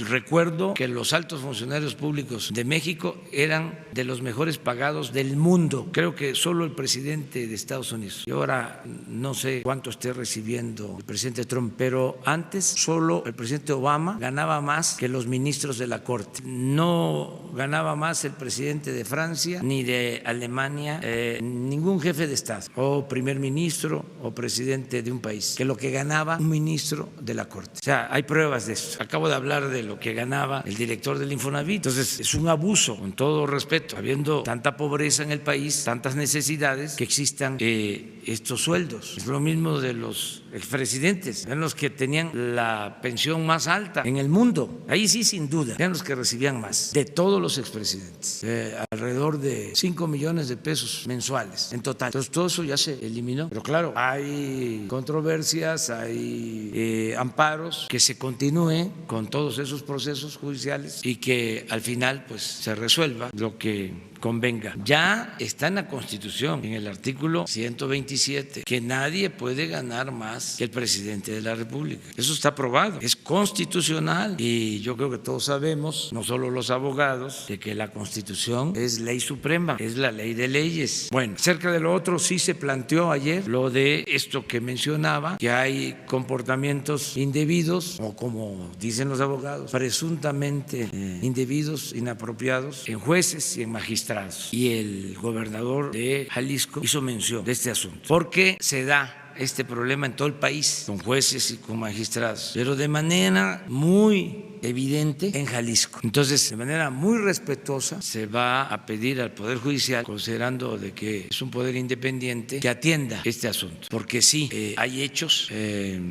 recuerdo que los altos funcionarios públicos de México eran de los mejores pagados del mundo. Creo que solo el presidente de Estados Unidos. Y ahora no sé cuánto esté recibiendo el presidente Trump, pero antes solo el presidente Obama ganaba más que los ministros de la Corte. No ganaba más el presidente de Francia ni de Alemania, ningún jefe de Estado o primer ministro o presidente de un país, que lo que ganaba un ministro de la Corte. O sea, hay pruebas de eso. Acabo de hablar de lo que ganaba el director del Infonavit. Entonces, es un abuso, con todo respeto, habiendo tanta pobreza en el país, tantas necesidades, que existan estos sueldos. Es lo mismo de los expresidentes, eran los que tenían la pensión más alta en el mundo. Ahí sí, sin duda, eran los que recibían más de todos los expresidentes, alrededor de 5 millones de pesos mensuales en total. Entonces, todo eso ya se eliminó. Pero claro, hay controversias, hay amparos, que se continúe con todos esos procesos judiciales y que al final pues se resuelva lo que convenga. Ya está en la Constitución, en el artículo 127, que nadie puede ganar más que el presidente de la República. Eso está aprobado, es constitucional y yo creo que todos sabemos, no solo los abogados, de que la Constitución es ley suprema, es la ley de leyes. Bueno, cerca de lo otro sí se planteó ayer lo de esto que mencionaba, que hay comportamientos indebidos o, como dicen los abogados, presuntamente indebidos, inapropiados en jueces y en magistrados. Y el gobernador de Jalisco hizo mención de este asunto, porque se da este problema en todo el país, con jueces y con magistrados, pero de manera muy evidente en Jalisco. Entonces, de manera muy respetuosa, se va a pedir al Poder Judicial, considerando de que es un poder independiente, que atienda este asunto, porque sí, hay hechos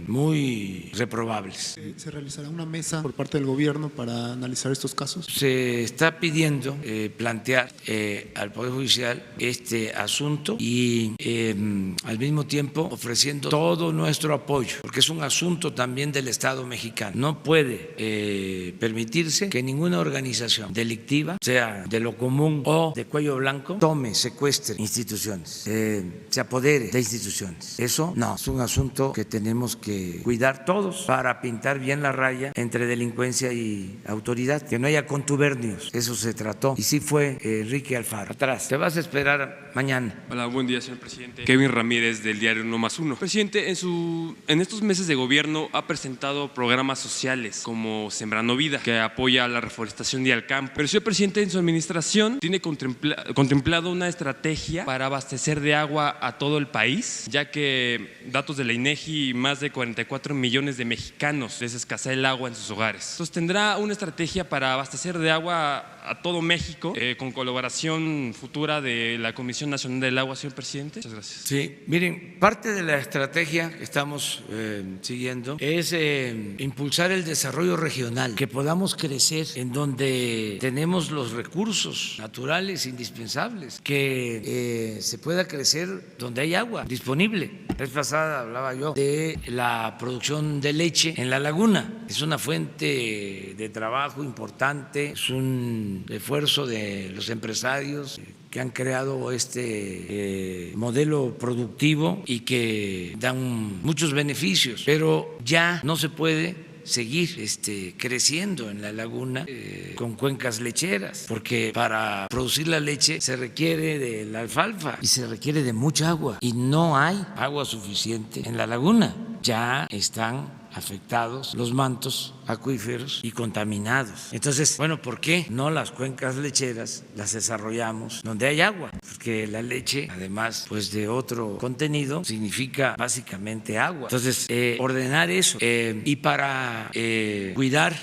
muy reprobables. ¿Se realizará una mesa por parte del gobierno para analizar estos casos? Se está pidiendo plantear al Poder Judicial este asunto y al mismo tiempo ofreciendo todo nuestro apoyo, porque es un asunto también del Estado mexicano. No puede permitirse que ninguna organización delictiva, sea de lo común o de cuello blanco, tome, secuestre instituciones, se apodere de instituciones. Eso no, es un asunto que tenemos que cuidar todos para pintar bien la raya entre delincuencia y autoridad, que no haya contubernios. Eso se trató y sí fue Enrique Alfaro. Atrás, te vas a esperar mañana. Hola, buen día, señor presidente. Kevin Ramírez, del diario 1+1. Presidente, en estos meses de gobierno ha presentado programas sociales como Sembrando Vida, que apoya la reforestación y al campo. Pero, señor presidente, en su administración tiene contemplado una estrategia para abastecer de agua a todo el país, ya que datos de la INEGI, más de 44 millones de mexicanos les escasea el agua en sus hogares. Entonces, ¿tendrá una estrategia para abastecer de agua a todo México con colaboración futura de la Comisión Nacional del Agua, señor presidente? Muchas gracias. Sí, miren, parte de la estrategia que estamos siguiendo es impulsar el desarrollo regional, que podamos crecer en donde tenemos los recursos naturales indispensables, que se pueda crecer donde hay agua disponible. La vez pasada hablaba yo de la producción de leche en la laguna. Es una fuente de trabajo importante, es un esfuerzo de los empresarios que han creado este modelo productivo y que dan muchos beneficios, pero ya no se puede seguir creciendo en la laguna con cuencas lecheras, porque para producir la leche se requiere de la alfalfa y se requiere de mucha agua y no hay agua suficiente en la laguna. Ya están afectados los mantos acuíferos y contaminados. Entonces, bueno, ¿por qué no las cuencas lecheras las desarrollamos donde hay agua? Porque la leche, además pues de otro contenido, significa básicamente agua. Entonces, ordenar eso y para cuidar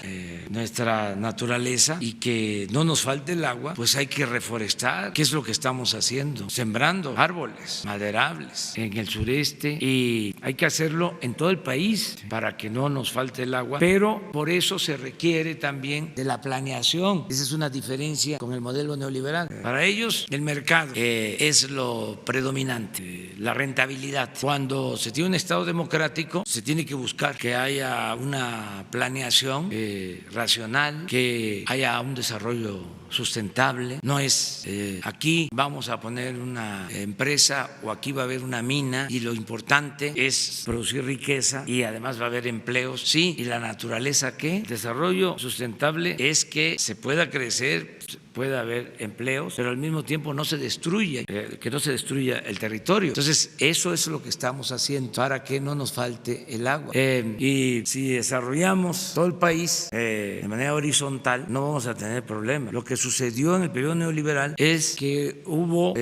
nuestra naturaleza y que no nos falte el agua, pues hay que reforestar. ¿Qué es lo que estamos haciendo? Sembrando árboles maderables en el sureste, y hay que hacerlo en todo el país para que no nos falte el agua, pero por eso se requiere también de la planeación. Esa es una diferencia con el modelo neoliberal. Para ellos el mercado es lo predominante, la rentabilidad. Cuando se tiene un Estado democrático se tiene que buscar que haya una planeación racional, que haya un desarrollo sustentable. No es aquí vamos a poner una empresa o aquí va a haber una mina y lo importante es producir riqueza y además va a haber empleos, sí. ¿Y la naturaleza qué? El desarrollo sustentable es que se pueda crecer, puede haber empleos, pero al mismo tiempo no se destruya, que no se destruya el territorio. Entonces, eso es lo que estamos haciendo para que no nos falte el agua. Y si desarrollamos todo el país de manera horizontal, no vamos a tener problemas. Lo que sucedió en el periodo neoliberal es que hubo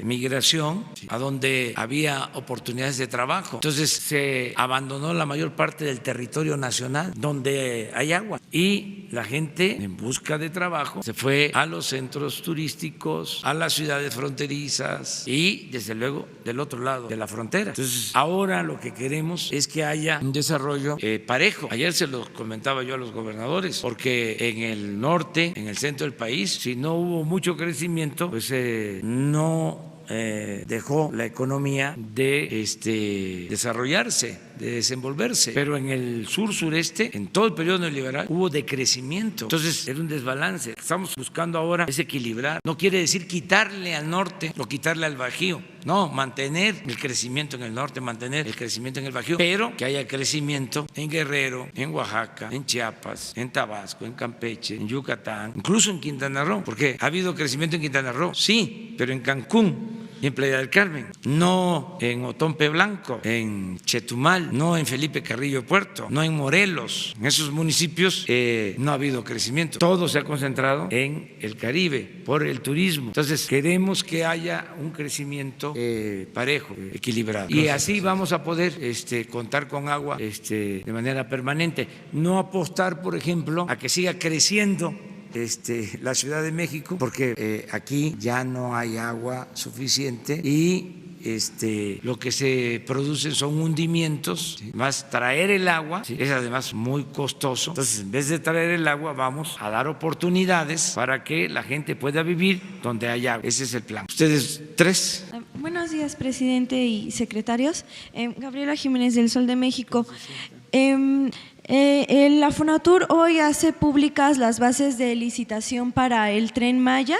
migración a donde había oportunidades de trabajo. Entonces, se abandonó la mayor parte del territorio nacional donde hay agua y la gente en busca de trabajo se fue a los centros turísticos, a las ciudades fronterizas y desde luego del otro lado de la frontera. Entonces ahora lo que queremos es que haya un desarrollo parejo. Ayer se lo comentaba yo a los gobernadores, porque en el norte, en el centro del país, si no hubo mucho crecimiento, pues no dejó la economía de desarrollarse, de desenvolverse, pero en el sur sureste, en todo el periodo neoliberal, hubo decrecimiento. Entonces era un desbalance. Estamos buscando ahora es equilibrar. No quiere decir quitarle al norte o quitarle al Bajío, no, mantener el crecimiento en el norte, mantener el crecimiento en el Bajío, pero que haya crecimiento en Guerrero, en Oaxaca, en Chiapas, en Tabasco, en Campeche, en Yucatán, incluso en Quintana Roo, porque ha habido crecimiento en Quintana Roo, sí, pero en Cancún y en Playa del Carmen, no en Otompe Blanco, en Chetumal, no en Felipe Carrillo Puerto, no en Morelos. En esos municipios no ha habido crecimiento. Todo se ha concentrado en el Caribe por el turismo. Entonces queremos que haya un crecimiento parejo, equilibrado. Y así vamos a poder contar con agua de manera permanente. No apostar, por ejemplo, a que siga creciendo la Ciudad de México, porque aquí ya no hay agua suficiente y lo que se produce son hundimientos, ¿sí? Más traer el agua, ¿sí? Es además muy costoso. Entonces, en vez de traer el agua, vamos a dar oportunidades para que la gente pueda vivir donde hay agua. Ese es el plan. Ustedes tres. Buenos días, presidente y secretarios. Gabriela Jiménez del Sol de México. La Fonatur hoy hace públicas las bases de licitación para el Tren Maya.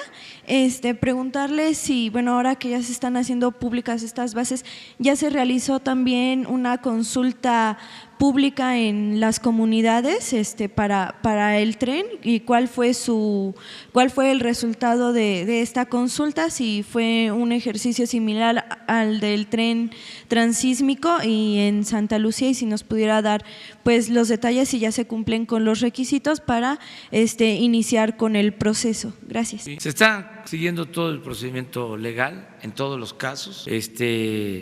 Preguntarle si, bueno, ahora que ya se están haciendo públicas estas bases, ya se realizó también una consulta pública en las comunidades para el tren y cuál fue el resultado de esta consulta, si fue un ejercicio similar al del tren transísmico y en Santa Lucía, y si nos pudiera dar pues los detalles si ya se cumplen con los requisitos para iniciar con el proceso. Gracias. Se está siguiendo todo el procedimiento legal en todos los casos.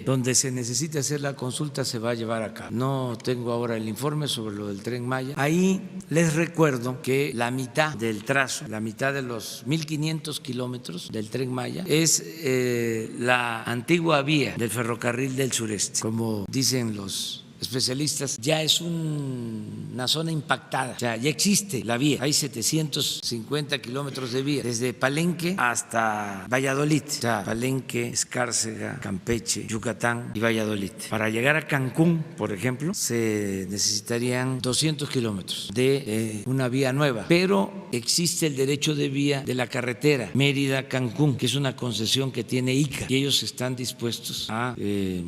Donde se necesite hacer la consulta se va a llevar a cabo. No tengo ahora el informe sobre lo del Tren Maya. Ahí les recuerdo que la mitad del trazo, la mitad de los 1.500 kilómetros del Tren Maya es la antigua vía del ferrocarril del sureste, como dicen los especialistas. Ya es una zona impactada, o sea, ya existe la vía, hay 750 kilómetros de vía, desde Palenque hasta Valladolid, o sea, Palenque, Escárcega, Campeche, Yucatán y Valladolid. Para llegar a Cancún, por ejemplo, se necesitarían 200 kilómetros de una vía nueva, pero existe el derecho de vía de la carretera Mérida-Cancún, que es una concesión que tiene ICA, y ellos están dispuestos a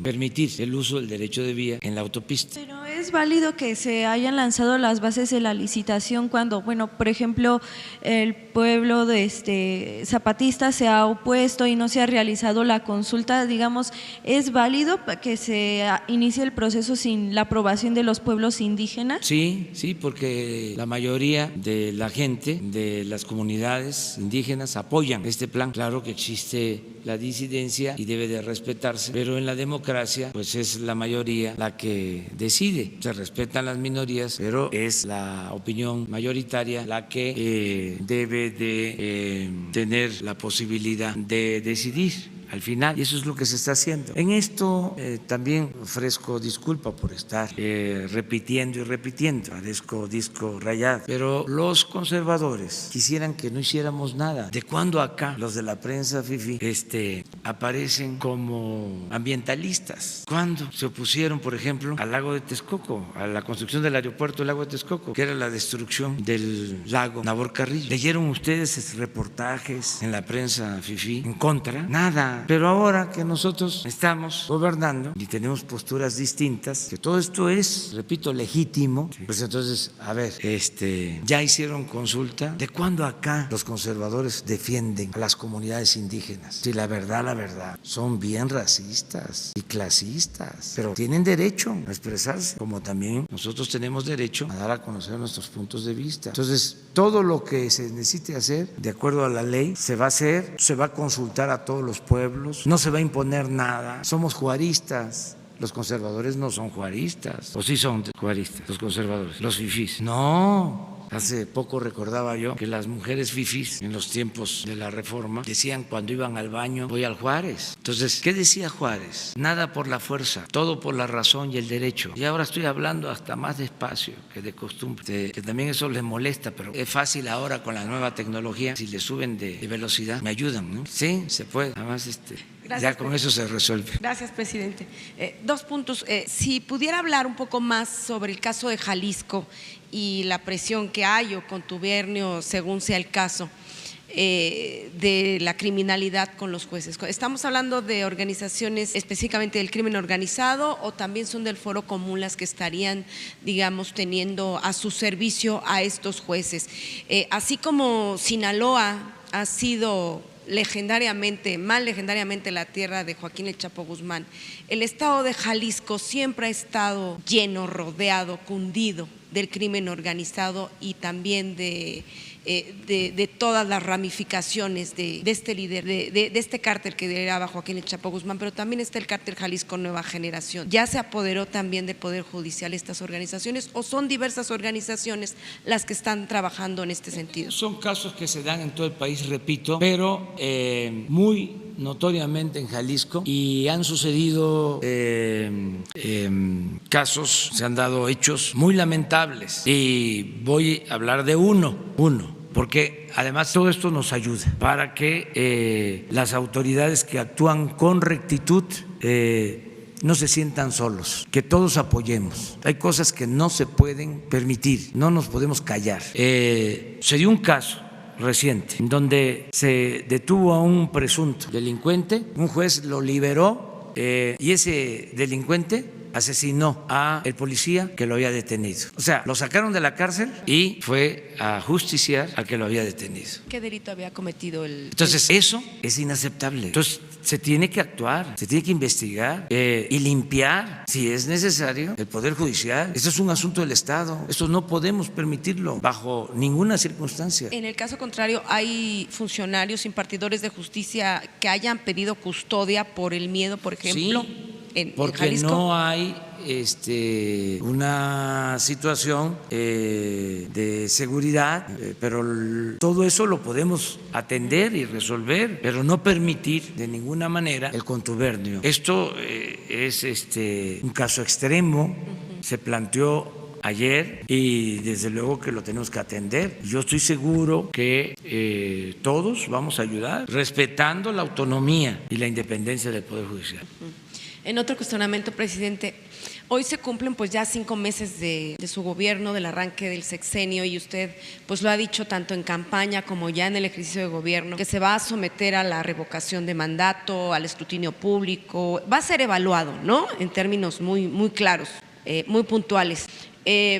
permitir el uso del derecho de vía en la autopista. Pero es válido que se hayan lanzado las bases de la licitación cuando, bueno, por ejemplo, el pueblo de zapatista se ha opuesto y no se ha realizado la consulta, digamos, ¿es válido que se inicie el proceso sin la aprobación de los pueblos indígenas? Sí, sí, porque la mayoría de la gente, de las comunidades indígenas apoyan este plan. Claro que existe la disidencia y debe de respetarse, pero en la democracia pues es la mayoría la que decide. Se respetan las minorías, pero es la opinión mayoritaria la que debe de tener la posibilidad de decidir al final, y eso es lo que se está haciendo. En esto también ofrezco disculpa por estar repitiendo y repitiendo, parezco disco rayado, pero los conservadores quisieran que no hiciéramos nada. ¿De cuándo acá los de la prensa fifi aparecen como ambientalistas? ¿Cuándo se opusieron, por ejemplo, al lago de Texcoco, a la construcción del aeropuerto del lago de Texcoco, que era la destrucción del lago Nabor Carrillo? ¿Leyeron ustedes reportajes en la prensa fifi en contra? Nada. nada. Pero ahora que nosotros estamos gobernando y tenemos posturas distintas, que todo esto es, repito, legítimo, pues entonces, a ver, ya hicieron consulta. ¿De cuándo acá los conservadores defienden a las comunidades indígenas? Si la verdad, son bien racistas y clasistas, pero tienen derecho a expresarse, como también nosotros tenemos derecho a dar a conocer nuestros puntos de vista. Entonces, todo lo que se necesite hacer, de acuerdo a la ley, se va a hacer, se va a consultar a todos los pueblos, no se va a imponer nada. Somos juaristas. Los conservadores no son juaristas. ¿O sí son juaristas los conservadores? Los fifís. No. Hace poco recordaba yo que las mujeres fifís en los tiempos de la Reforma decían cuando iban al baño, voy al Juárez. Entonces, ¿qué decía Juárez? Nada por la fuerza, todo por la razón y el derecho. Y ahora estoy hablando hasta más despacio que de costumbre, que también eso les molesta, pero es fácil ahora con la nueva tecnología. Si le suben de velocidad, me ayudan, ¿no? Sí, se puede. Además, Gracias, ya con eso se resuelve. Gracias, presidente. 2 puntos. Si pudiera hablar un poco más sobre el caso de Jalisco y la presión que hay o contubernio, según sea el caso, de la criminalidad con los jueces. ¿Estamos hablando de organizaciones específicamente del crimen organizado o también son del Foro Común las que estarían, digamos, teniendo a su servicio a estos jueces? Así como Sinaloa ha sido más legendariamente la tierra de Joaquín El Chapo Guzmán, el estado de Jalisco siempre ha estado lleno, rodeado, cundido del crimen organizado y también de todas las ramificaciones de este líder, de este cártel que lideraba Joaquín El Chapo Guzmán, pero también está el cártel Jalisco Nueva Generación. ¿Ya se apoderó también del Poder Judicial estas organizaciones o son diversas organizaciones las que están trabajando en este sentido? Son casos que se dan en todo el país, repito, pero muy notoriamente en Jalisco, y han sucedido casos, se han dado hechos muy lamentables y voy a hablar de uno, porque además todo esto nos ayuda para que las autoridades que actúan con rectitud no se sientan solos, que todos apoyemos. Hay cosas que no se pueden permitir, no nos podemos callar. Se dio un caso reciente donde se detuvo a un presunto delincuente, un juez lo liberó y ese delincuente asesinó a el policía que lo había detenido. O sea, lo sacaron de la cárcel y fue a justiciar al que lo había detenido. ¿Qué delito había cometido el? Entonces, eso es inaceptable. Entonces, se tiene que actuar, se tiene que investigar y limpiar, si es necesario, el Poder Judicial. Esto es un asunto del Estado. Esto no podemos permitirlo bajo ninguna circunstancia. En el caso contrario, ¿hay funcionarios impartidores de justicia que hayan pedido custodia por el miedo, por ejemplo? Sí. Porque Jalisco no hay una situación de seguridad, pero todo eso lo podemos atender y resolver, pero no permitir de ninguna manera el contubernio. Esto es un caso extremo, se planteó ayer y desde luego que lo tenemos que atender. Yo estoy seguro que todos vamos a ayudar respetando la autonomía y la independencia del Poder Judicial. En otro cuestionamiento, presidente, hoy se cumplen pues ya 5 meses de su gobierno, del arranque del sexenio, y usted pues lo ha dicho tanto en campaña como ya en el ejercicio de gobierno, que se va a someter a la revocación de mandato, al escrutinio público, va a ser evaluado, ¿no? En términos muy claros, muy puntuales.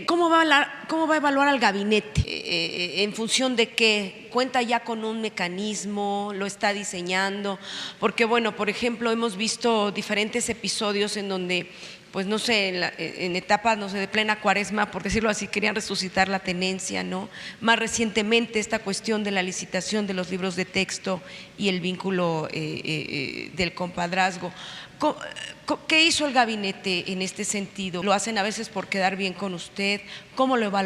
¿Cómo va a evaluar al gabinete? ¿En función de qué? ¿Cuenta ya con un mecanismo? ¿Lo está diseñando? Porque, bueno, por ejemplo, hemos visto diferentes episodios en donde, pues no sé, en etapas, no sé, de plena cuaresma, por decirlo así, querían resucitar la tenencia, ¿no? Más recientemente esta cuestión de la licitación de los libros de texto y el vínculo del compadrazgo. ¿Qué hizo el gabinete en este sentido? ¿Lo hacen a veces por quedar bien con usted? ¿Cómo los va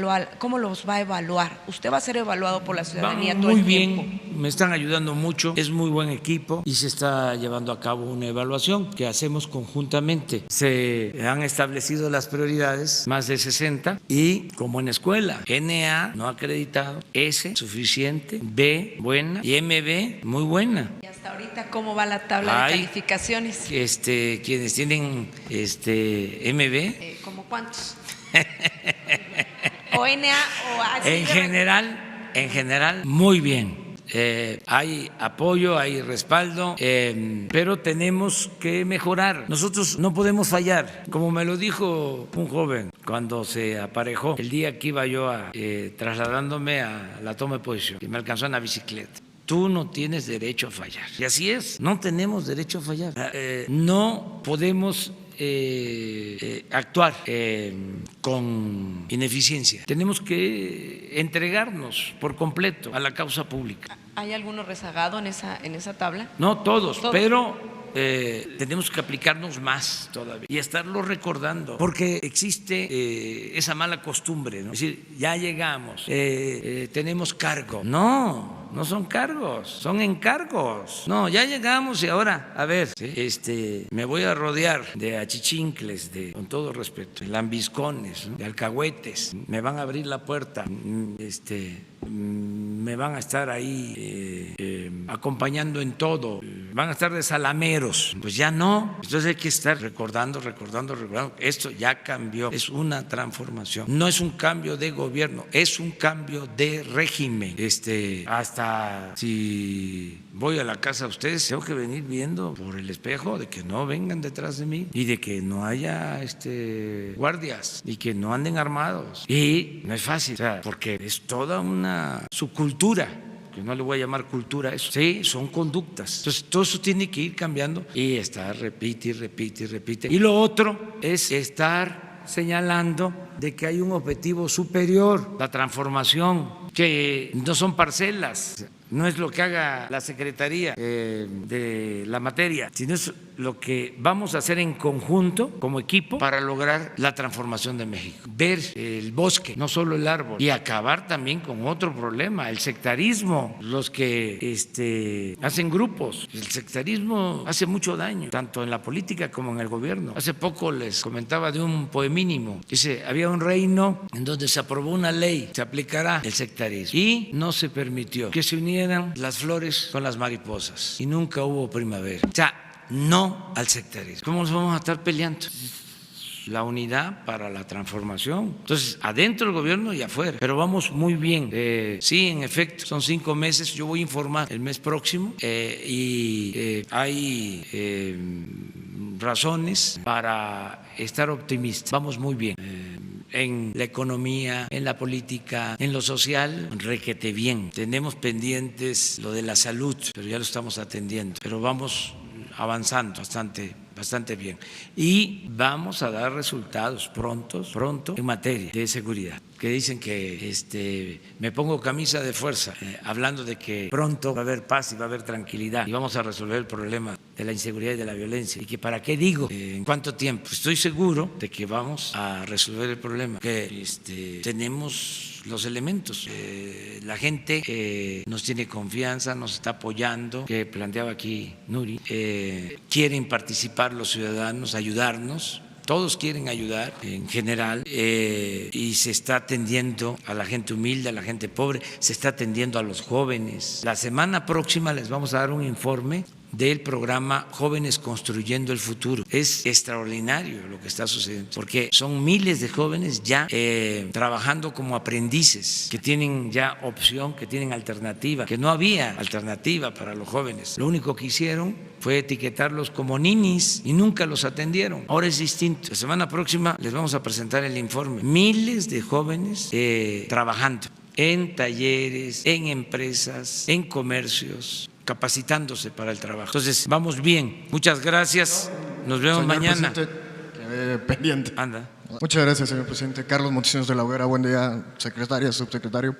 a evaluar? ¿Usted va a ser evaluado por la ciudadanía todo el tiempo? Muy bien, me están ayudando mucho, es muy buen equipo y se está llevando a cabo una evaluación que hacemos conjuntamente. Se han establecido las prioridades, más de 60, y como en escuela, NA no acreditado, S suficiente, B buena y MB muy buena. ¿Y hasta ahorita cómo va la tabla de calificaciones? Quienes tienen MB. ¿Cómo cuántos? ¿O NA o A? En general, muy bien. hay apoyo, hay respaldo, pero tenemos que mejorar. Nosotros no podemos fallar, como me lo dijo un joven cuando se aparejó el día que iba yo trasladándome a la toma de posición, que me alcanzó en la bicicleta. Tú no tienes derecho a fallar. Y así es, no tenemos derecho a fallar. No podemos actuar con ineficiencia. Tenemos que entregarnos por completo a la causa pública. ¿Hay alguno rezagado en esa tabla? No todos, pero tenemos que aplicarnos más todavía y estarlo recordando, porque existe esa mala costumbre, ¿no? Es decir, ya llegamos, tenemos cargo. No son cargos, son encargos. No, ya llegamos y ahora, a ver, ¿sí? Me voy a rodear de achichincles, con todo respeto, de lambiscones, ¿no? De alcahuetes, me van a abrir la puerta, me van a estar ahí acompañando en todo, van a estar de salameros. Pues ya no, entonces hay que estar recordando. Esto ya cambió, es una transformación, no es un cambio de gobierno, es un cambio de régimen. Hasta si voy a la casa de ustedes, tengo que venir viendo por el espejo de que no vengan detrás de mí y de que no haya guardias y que no anden armados. Y no es fácil, o sea, porque es toda una subcultura, que no le voy a llamar cultura a eso. Sí, son conductas. Entonces, todo eso tiene que ir cambiando y estar, repite. Y lo otro es estar señalando de que hay un objetivo superior, la transformación, que no son parcelas, no es lo que haga la Secretaría de la materia, sino es lo que vamos a hacer en conjunto como equipo para lograr la transformación de México. Ver el bosque, no solo el árbol, y acabar también con otro problema, el sectarismo, los que hacen grupos. El sectarismo hace mucho daño, tanto en la política como en el gobierno. Hace poco les comentaba de un poemínimo, dice, había un reino en donde se aprobó una ley, se aplicará el sectarismo, y no se permitió que se unieran las flores con las mariposas, y nunca hubo primavera. O sea, no al sectarismo. ¿Cómo nos vamos a estar peleando? La unidad para la transformación. Entonces, adentro del gobierno y afuera. Pero vamos muy bien. Sí, en efecto, son 5 meses. Yo voy a informar el mes próximo y hay razones para estar optimistas. Vamos muy bien. En la economía, en la política, en lo social, requete bien. Tenemos pendientes lo de la salud, pero ya lo estamos atendiendo. Pero vamos avanzando bastante bien. Y vamos a dar resultados pronto en materia de seguridad. Que dicen que me pongo camisa de fuerza, hablando de que pronto va a haber paz y va a haber tranquilidad y vamos a resolver el problema de la inseguridad y de la violencia. Y que para qué digo, en cuánto tiempo. Estoy seguro de que vamos a resolver el problema, que tenemos los elementos. La gente nos tiene confianza, nos está apoyando, que planteaba aquí Nuri, quieren participar los ciudadanos, ayudarnos. Todos quieren ayudar en general y se está atendiendo a la gente humilde, a la gente pobre, se está atendiendo a los jóvenes. La semana próxima les vamos a dar un informe del programa Jóvenes Construyendo el Futuro. Es extraordinario lo que está sucediendo, porque son miles de jóvenes ya trabajando como aprendices, que tienen ya opción, que tienen alternativa, que no había alternativa para los jóvenes. Lo único que hicieron fue etiquetarlos como ninis y nunca los atendieron. Ahora es distinto. La semana próxima les vamos a presentar el informe. Miles de jóvenes trabajando en talleres, en empresas, en comercios, capacitándose para el trabajo. Entonces, vamos bien. Muchas gracias. Nos vemos mañana. Pendiente. Anda. Muchas gracias, señor presidente. Carlos Montesinos de la Hoguera. Buen día, secretaria, subsecretario.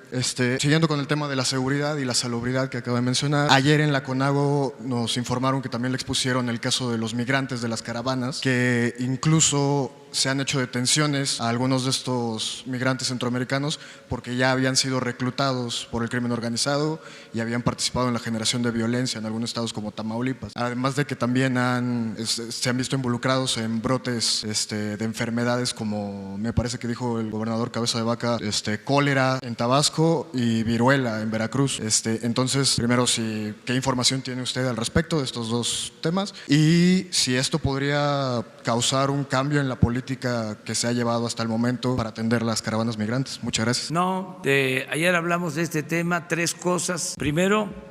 Siguiendo con el tema de la seguridad y la salubridad que acaba de mencionar, ayer en la CONAGO nos informaron que también le expusieron el caso de los migrantes de las caravanas, que incluso se han hecho detenciones a algunos de estos migrantes centroamericanos porque ya habían sido reclutados por el crimen organizado y habían participado en la generación de violencia en algunos estados como Tamaulipas. Además de que también se han visto involucrados en brotes de enfermedades como me parece que dijo el gobernador Cabeza de Vaca, cólera en Tabasco y viruela en Veracruz. Entonces, primero, ¿qué información tiene usted al respecto de estos dos temas? Y si esto podría causar un cambio en la política que se ha llevado hasta el momento para atender las caravanas migrantes. Muchas gracias. No, ayer hablamos de este tema, 3 cosas. Primero,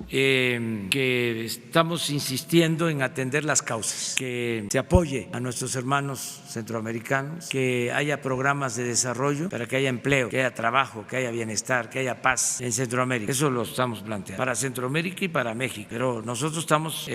que estamos insistiendo en atender las causas, que se apoye a nuestros hermanos centroamericanos, que haya programas de desarrollo para que haya empleo, que haya trabajo, que haya bienestar, que haya paz en Centroamérica. Eso lo estamos planteando para Centroamérica y para México, pero nosotros estamos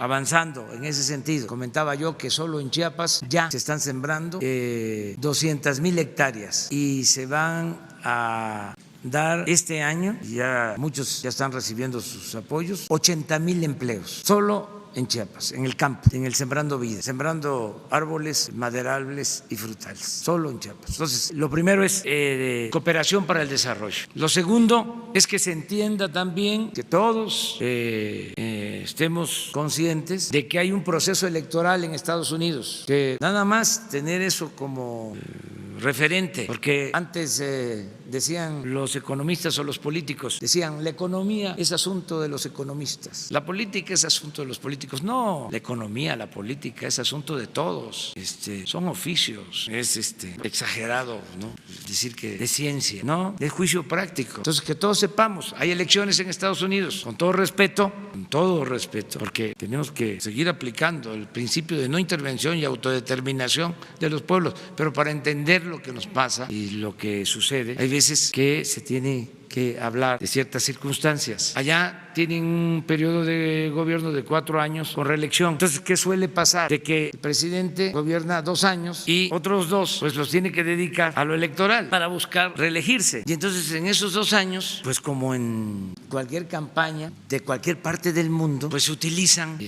avanzando en ese sentido. Comentaba yo que solo en Chiapas ya se están sembrando 200,000 hectáreas y se van a dar este año, ya muchos ya están recibiendo sus apoyos, 80,000 empleos, solo en Chiapas, en el campo, en el Sembrando Vida, sembrando árboles maderables y frutales, solo en Chiapas. Entonces, lo primero es cooperación para el desarrollo. Lo segundo es que se entienda también que todos estemos conscientes de que hay un proceso electoral en Estados Unidos, que nada más tener eso como referente, porque antes decían los economistas o los políticos, decían la economía es asunto de los economistas, la política es asunto de los políticos. No, la economía, la política es asunto de todos, son oficios, es exagerado, ¿no? Decir que es ciencia, no, es juicio práctico. Entonces, que todos sepamos, hay elecciones en Estados Unidos, con todo respeto, porque tenemos que seguir aplicando el principio de no intervención y autodeterminación de los pueblos, pero para entender lo que nos pasa y lo que sucede, hay veces que se tiene que hablar de ciertas circunstancias. Allá tienen un periodo de gobierno de 4 años con reelección. Entonces, ¿qué suele pasar? De que el presidente gobierna 2 años y otros 2 pues los tiene que dedicar a lo electoral para buscar reelegirse. Y entonces en esos 2 años, pues como en cualquier campaña de cualquier parte del mundo, pues se utilizan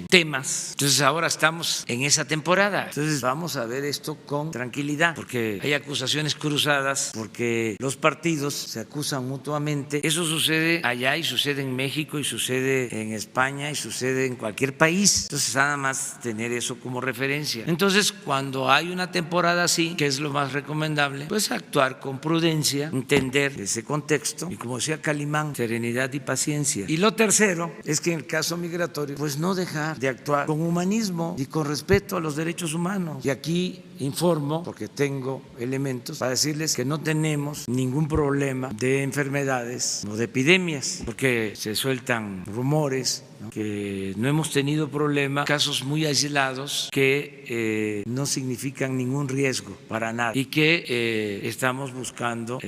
temas. Entonces ahora estamos en esa temporada. Entonces vamos a ver esto con tranquilidad, porque hay acusaciones cruzadas, porque los partidos se acusan mutuamente. Eso sucede allá y sucede en México y sucede en España y sucede en cualquier país. Entonces nada más tener eso como referencia. Entonces cuando hay una temporada así, que es lo más recomendable, pues actuar con prudencia, entender ese contexto y, como decía Calimán, serenidad y paciencia. Y lo tercero es que en el caso migratorio, pues no dejar de actuar con humanismo y con respeto a los derechos humanos. Y aquí informo, porque tengo elementos para decirles que no tenemos ningún problema de enfermedades o de epidemias, porque se sueltan rumores, ¿no? Que no hemos tenido problema, casos muy aislados que no significan ningún riesgo para nada y que estamos buscando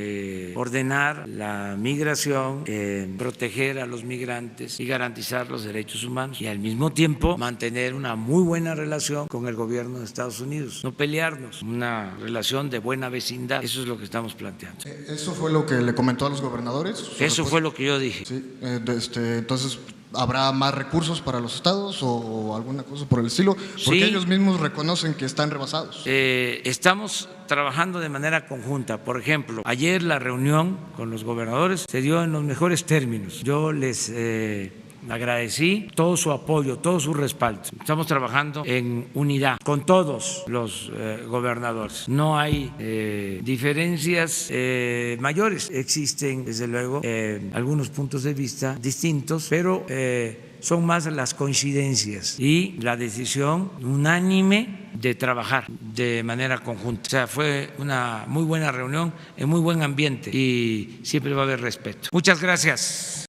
ordenar la migración, proteger a los migrantes y garantizar los derechos humanos y al mismo tiempo mantener una muy buena relación con el gobierno de Estados Unidos, no pelearnos, una relación de buena vecindad. Eso es lo que estamos planteando. ¿Eso fue lo que le comentó a los gobernadores? Eso fue lo que yo dije. Sí, entonces, ¿habrá más recursos para los estados o alguna cosa por el estilo? Porque ellos mismos reconocen que están rebasados. Estamos trabajando de manera conjunta. Por ejemplo, ayer la reunión con los gobernadores se dio en los mejores términos. Yo les agradecí todo su apoyo, todo su respaldo. Estamos trabajando en unidad con todos los gobernadores. No hay diferencias mayores. Existen, desde luego, algunos puntos de vista distintos, pero son más las coincidencias y la decisión unánime de trabajar de manera conjunta. O sea, fue una muy buena reunión en muy buen ambiente y siempre va a haber respeto. Muchas gracias.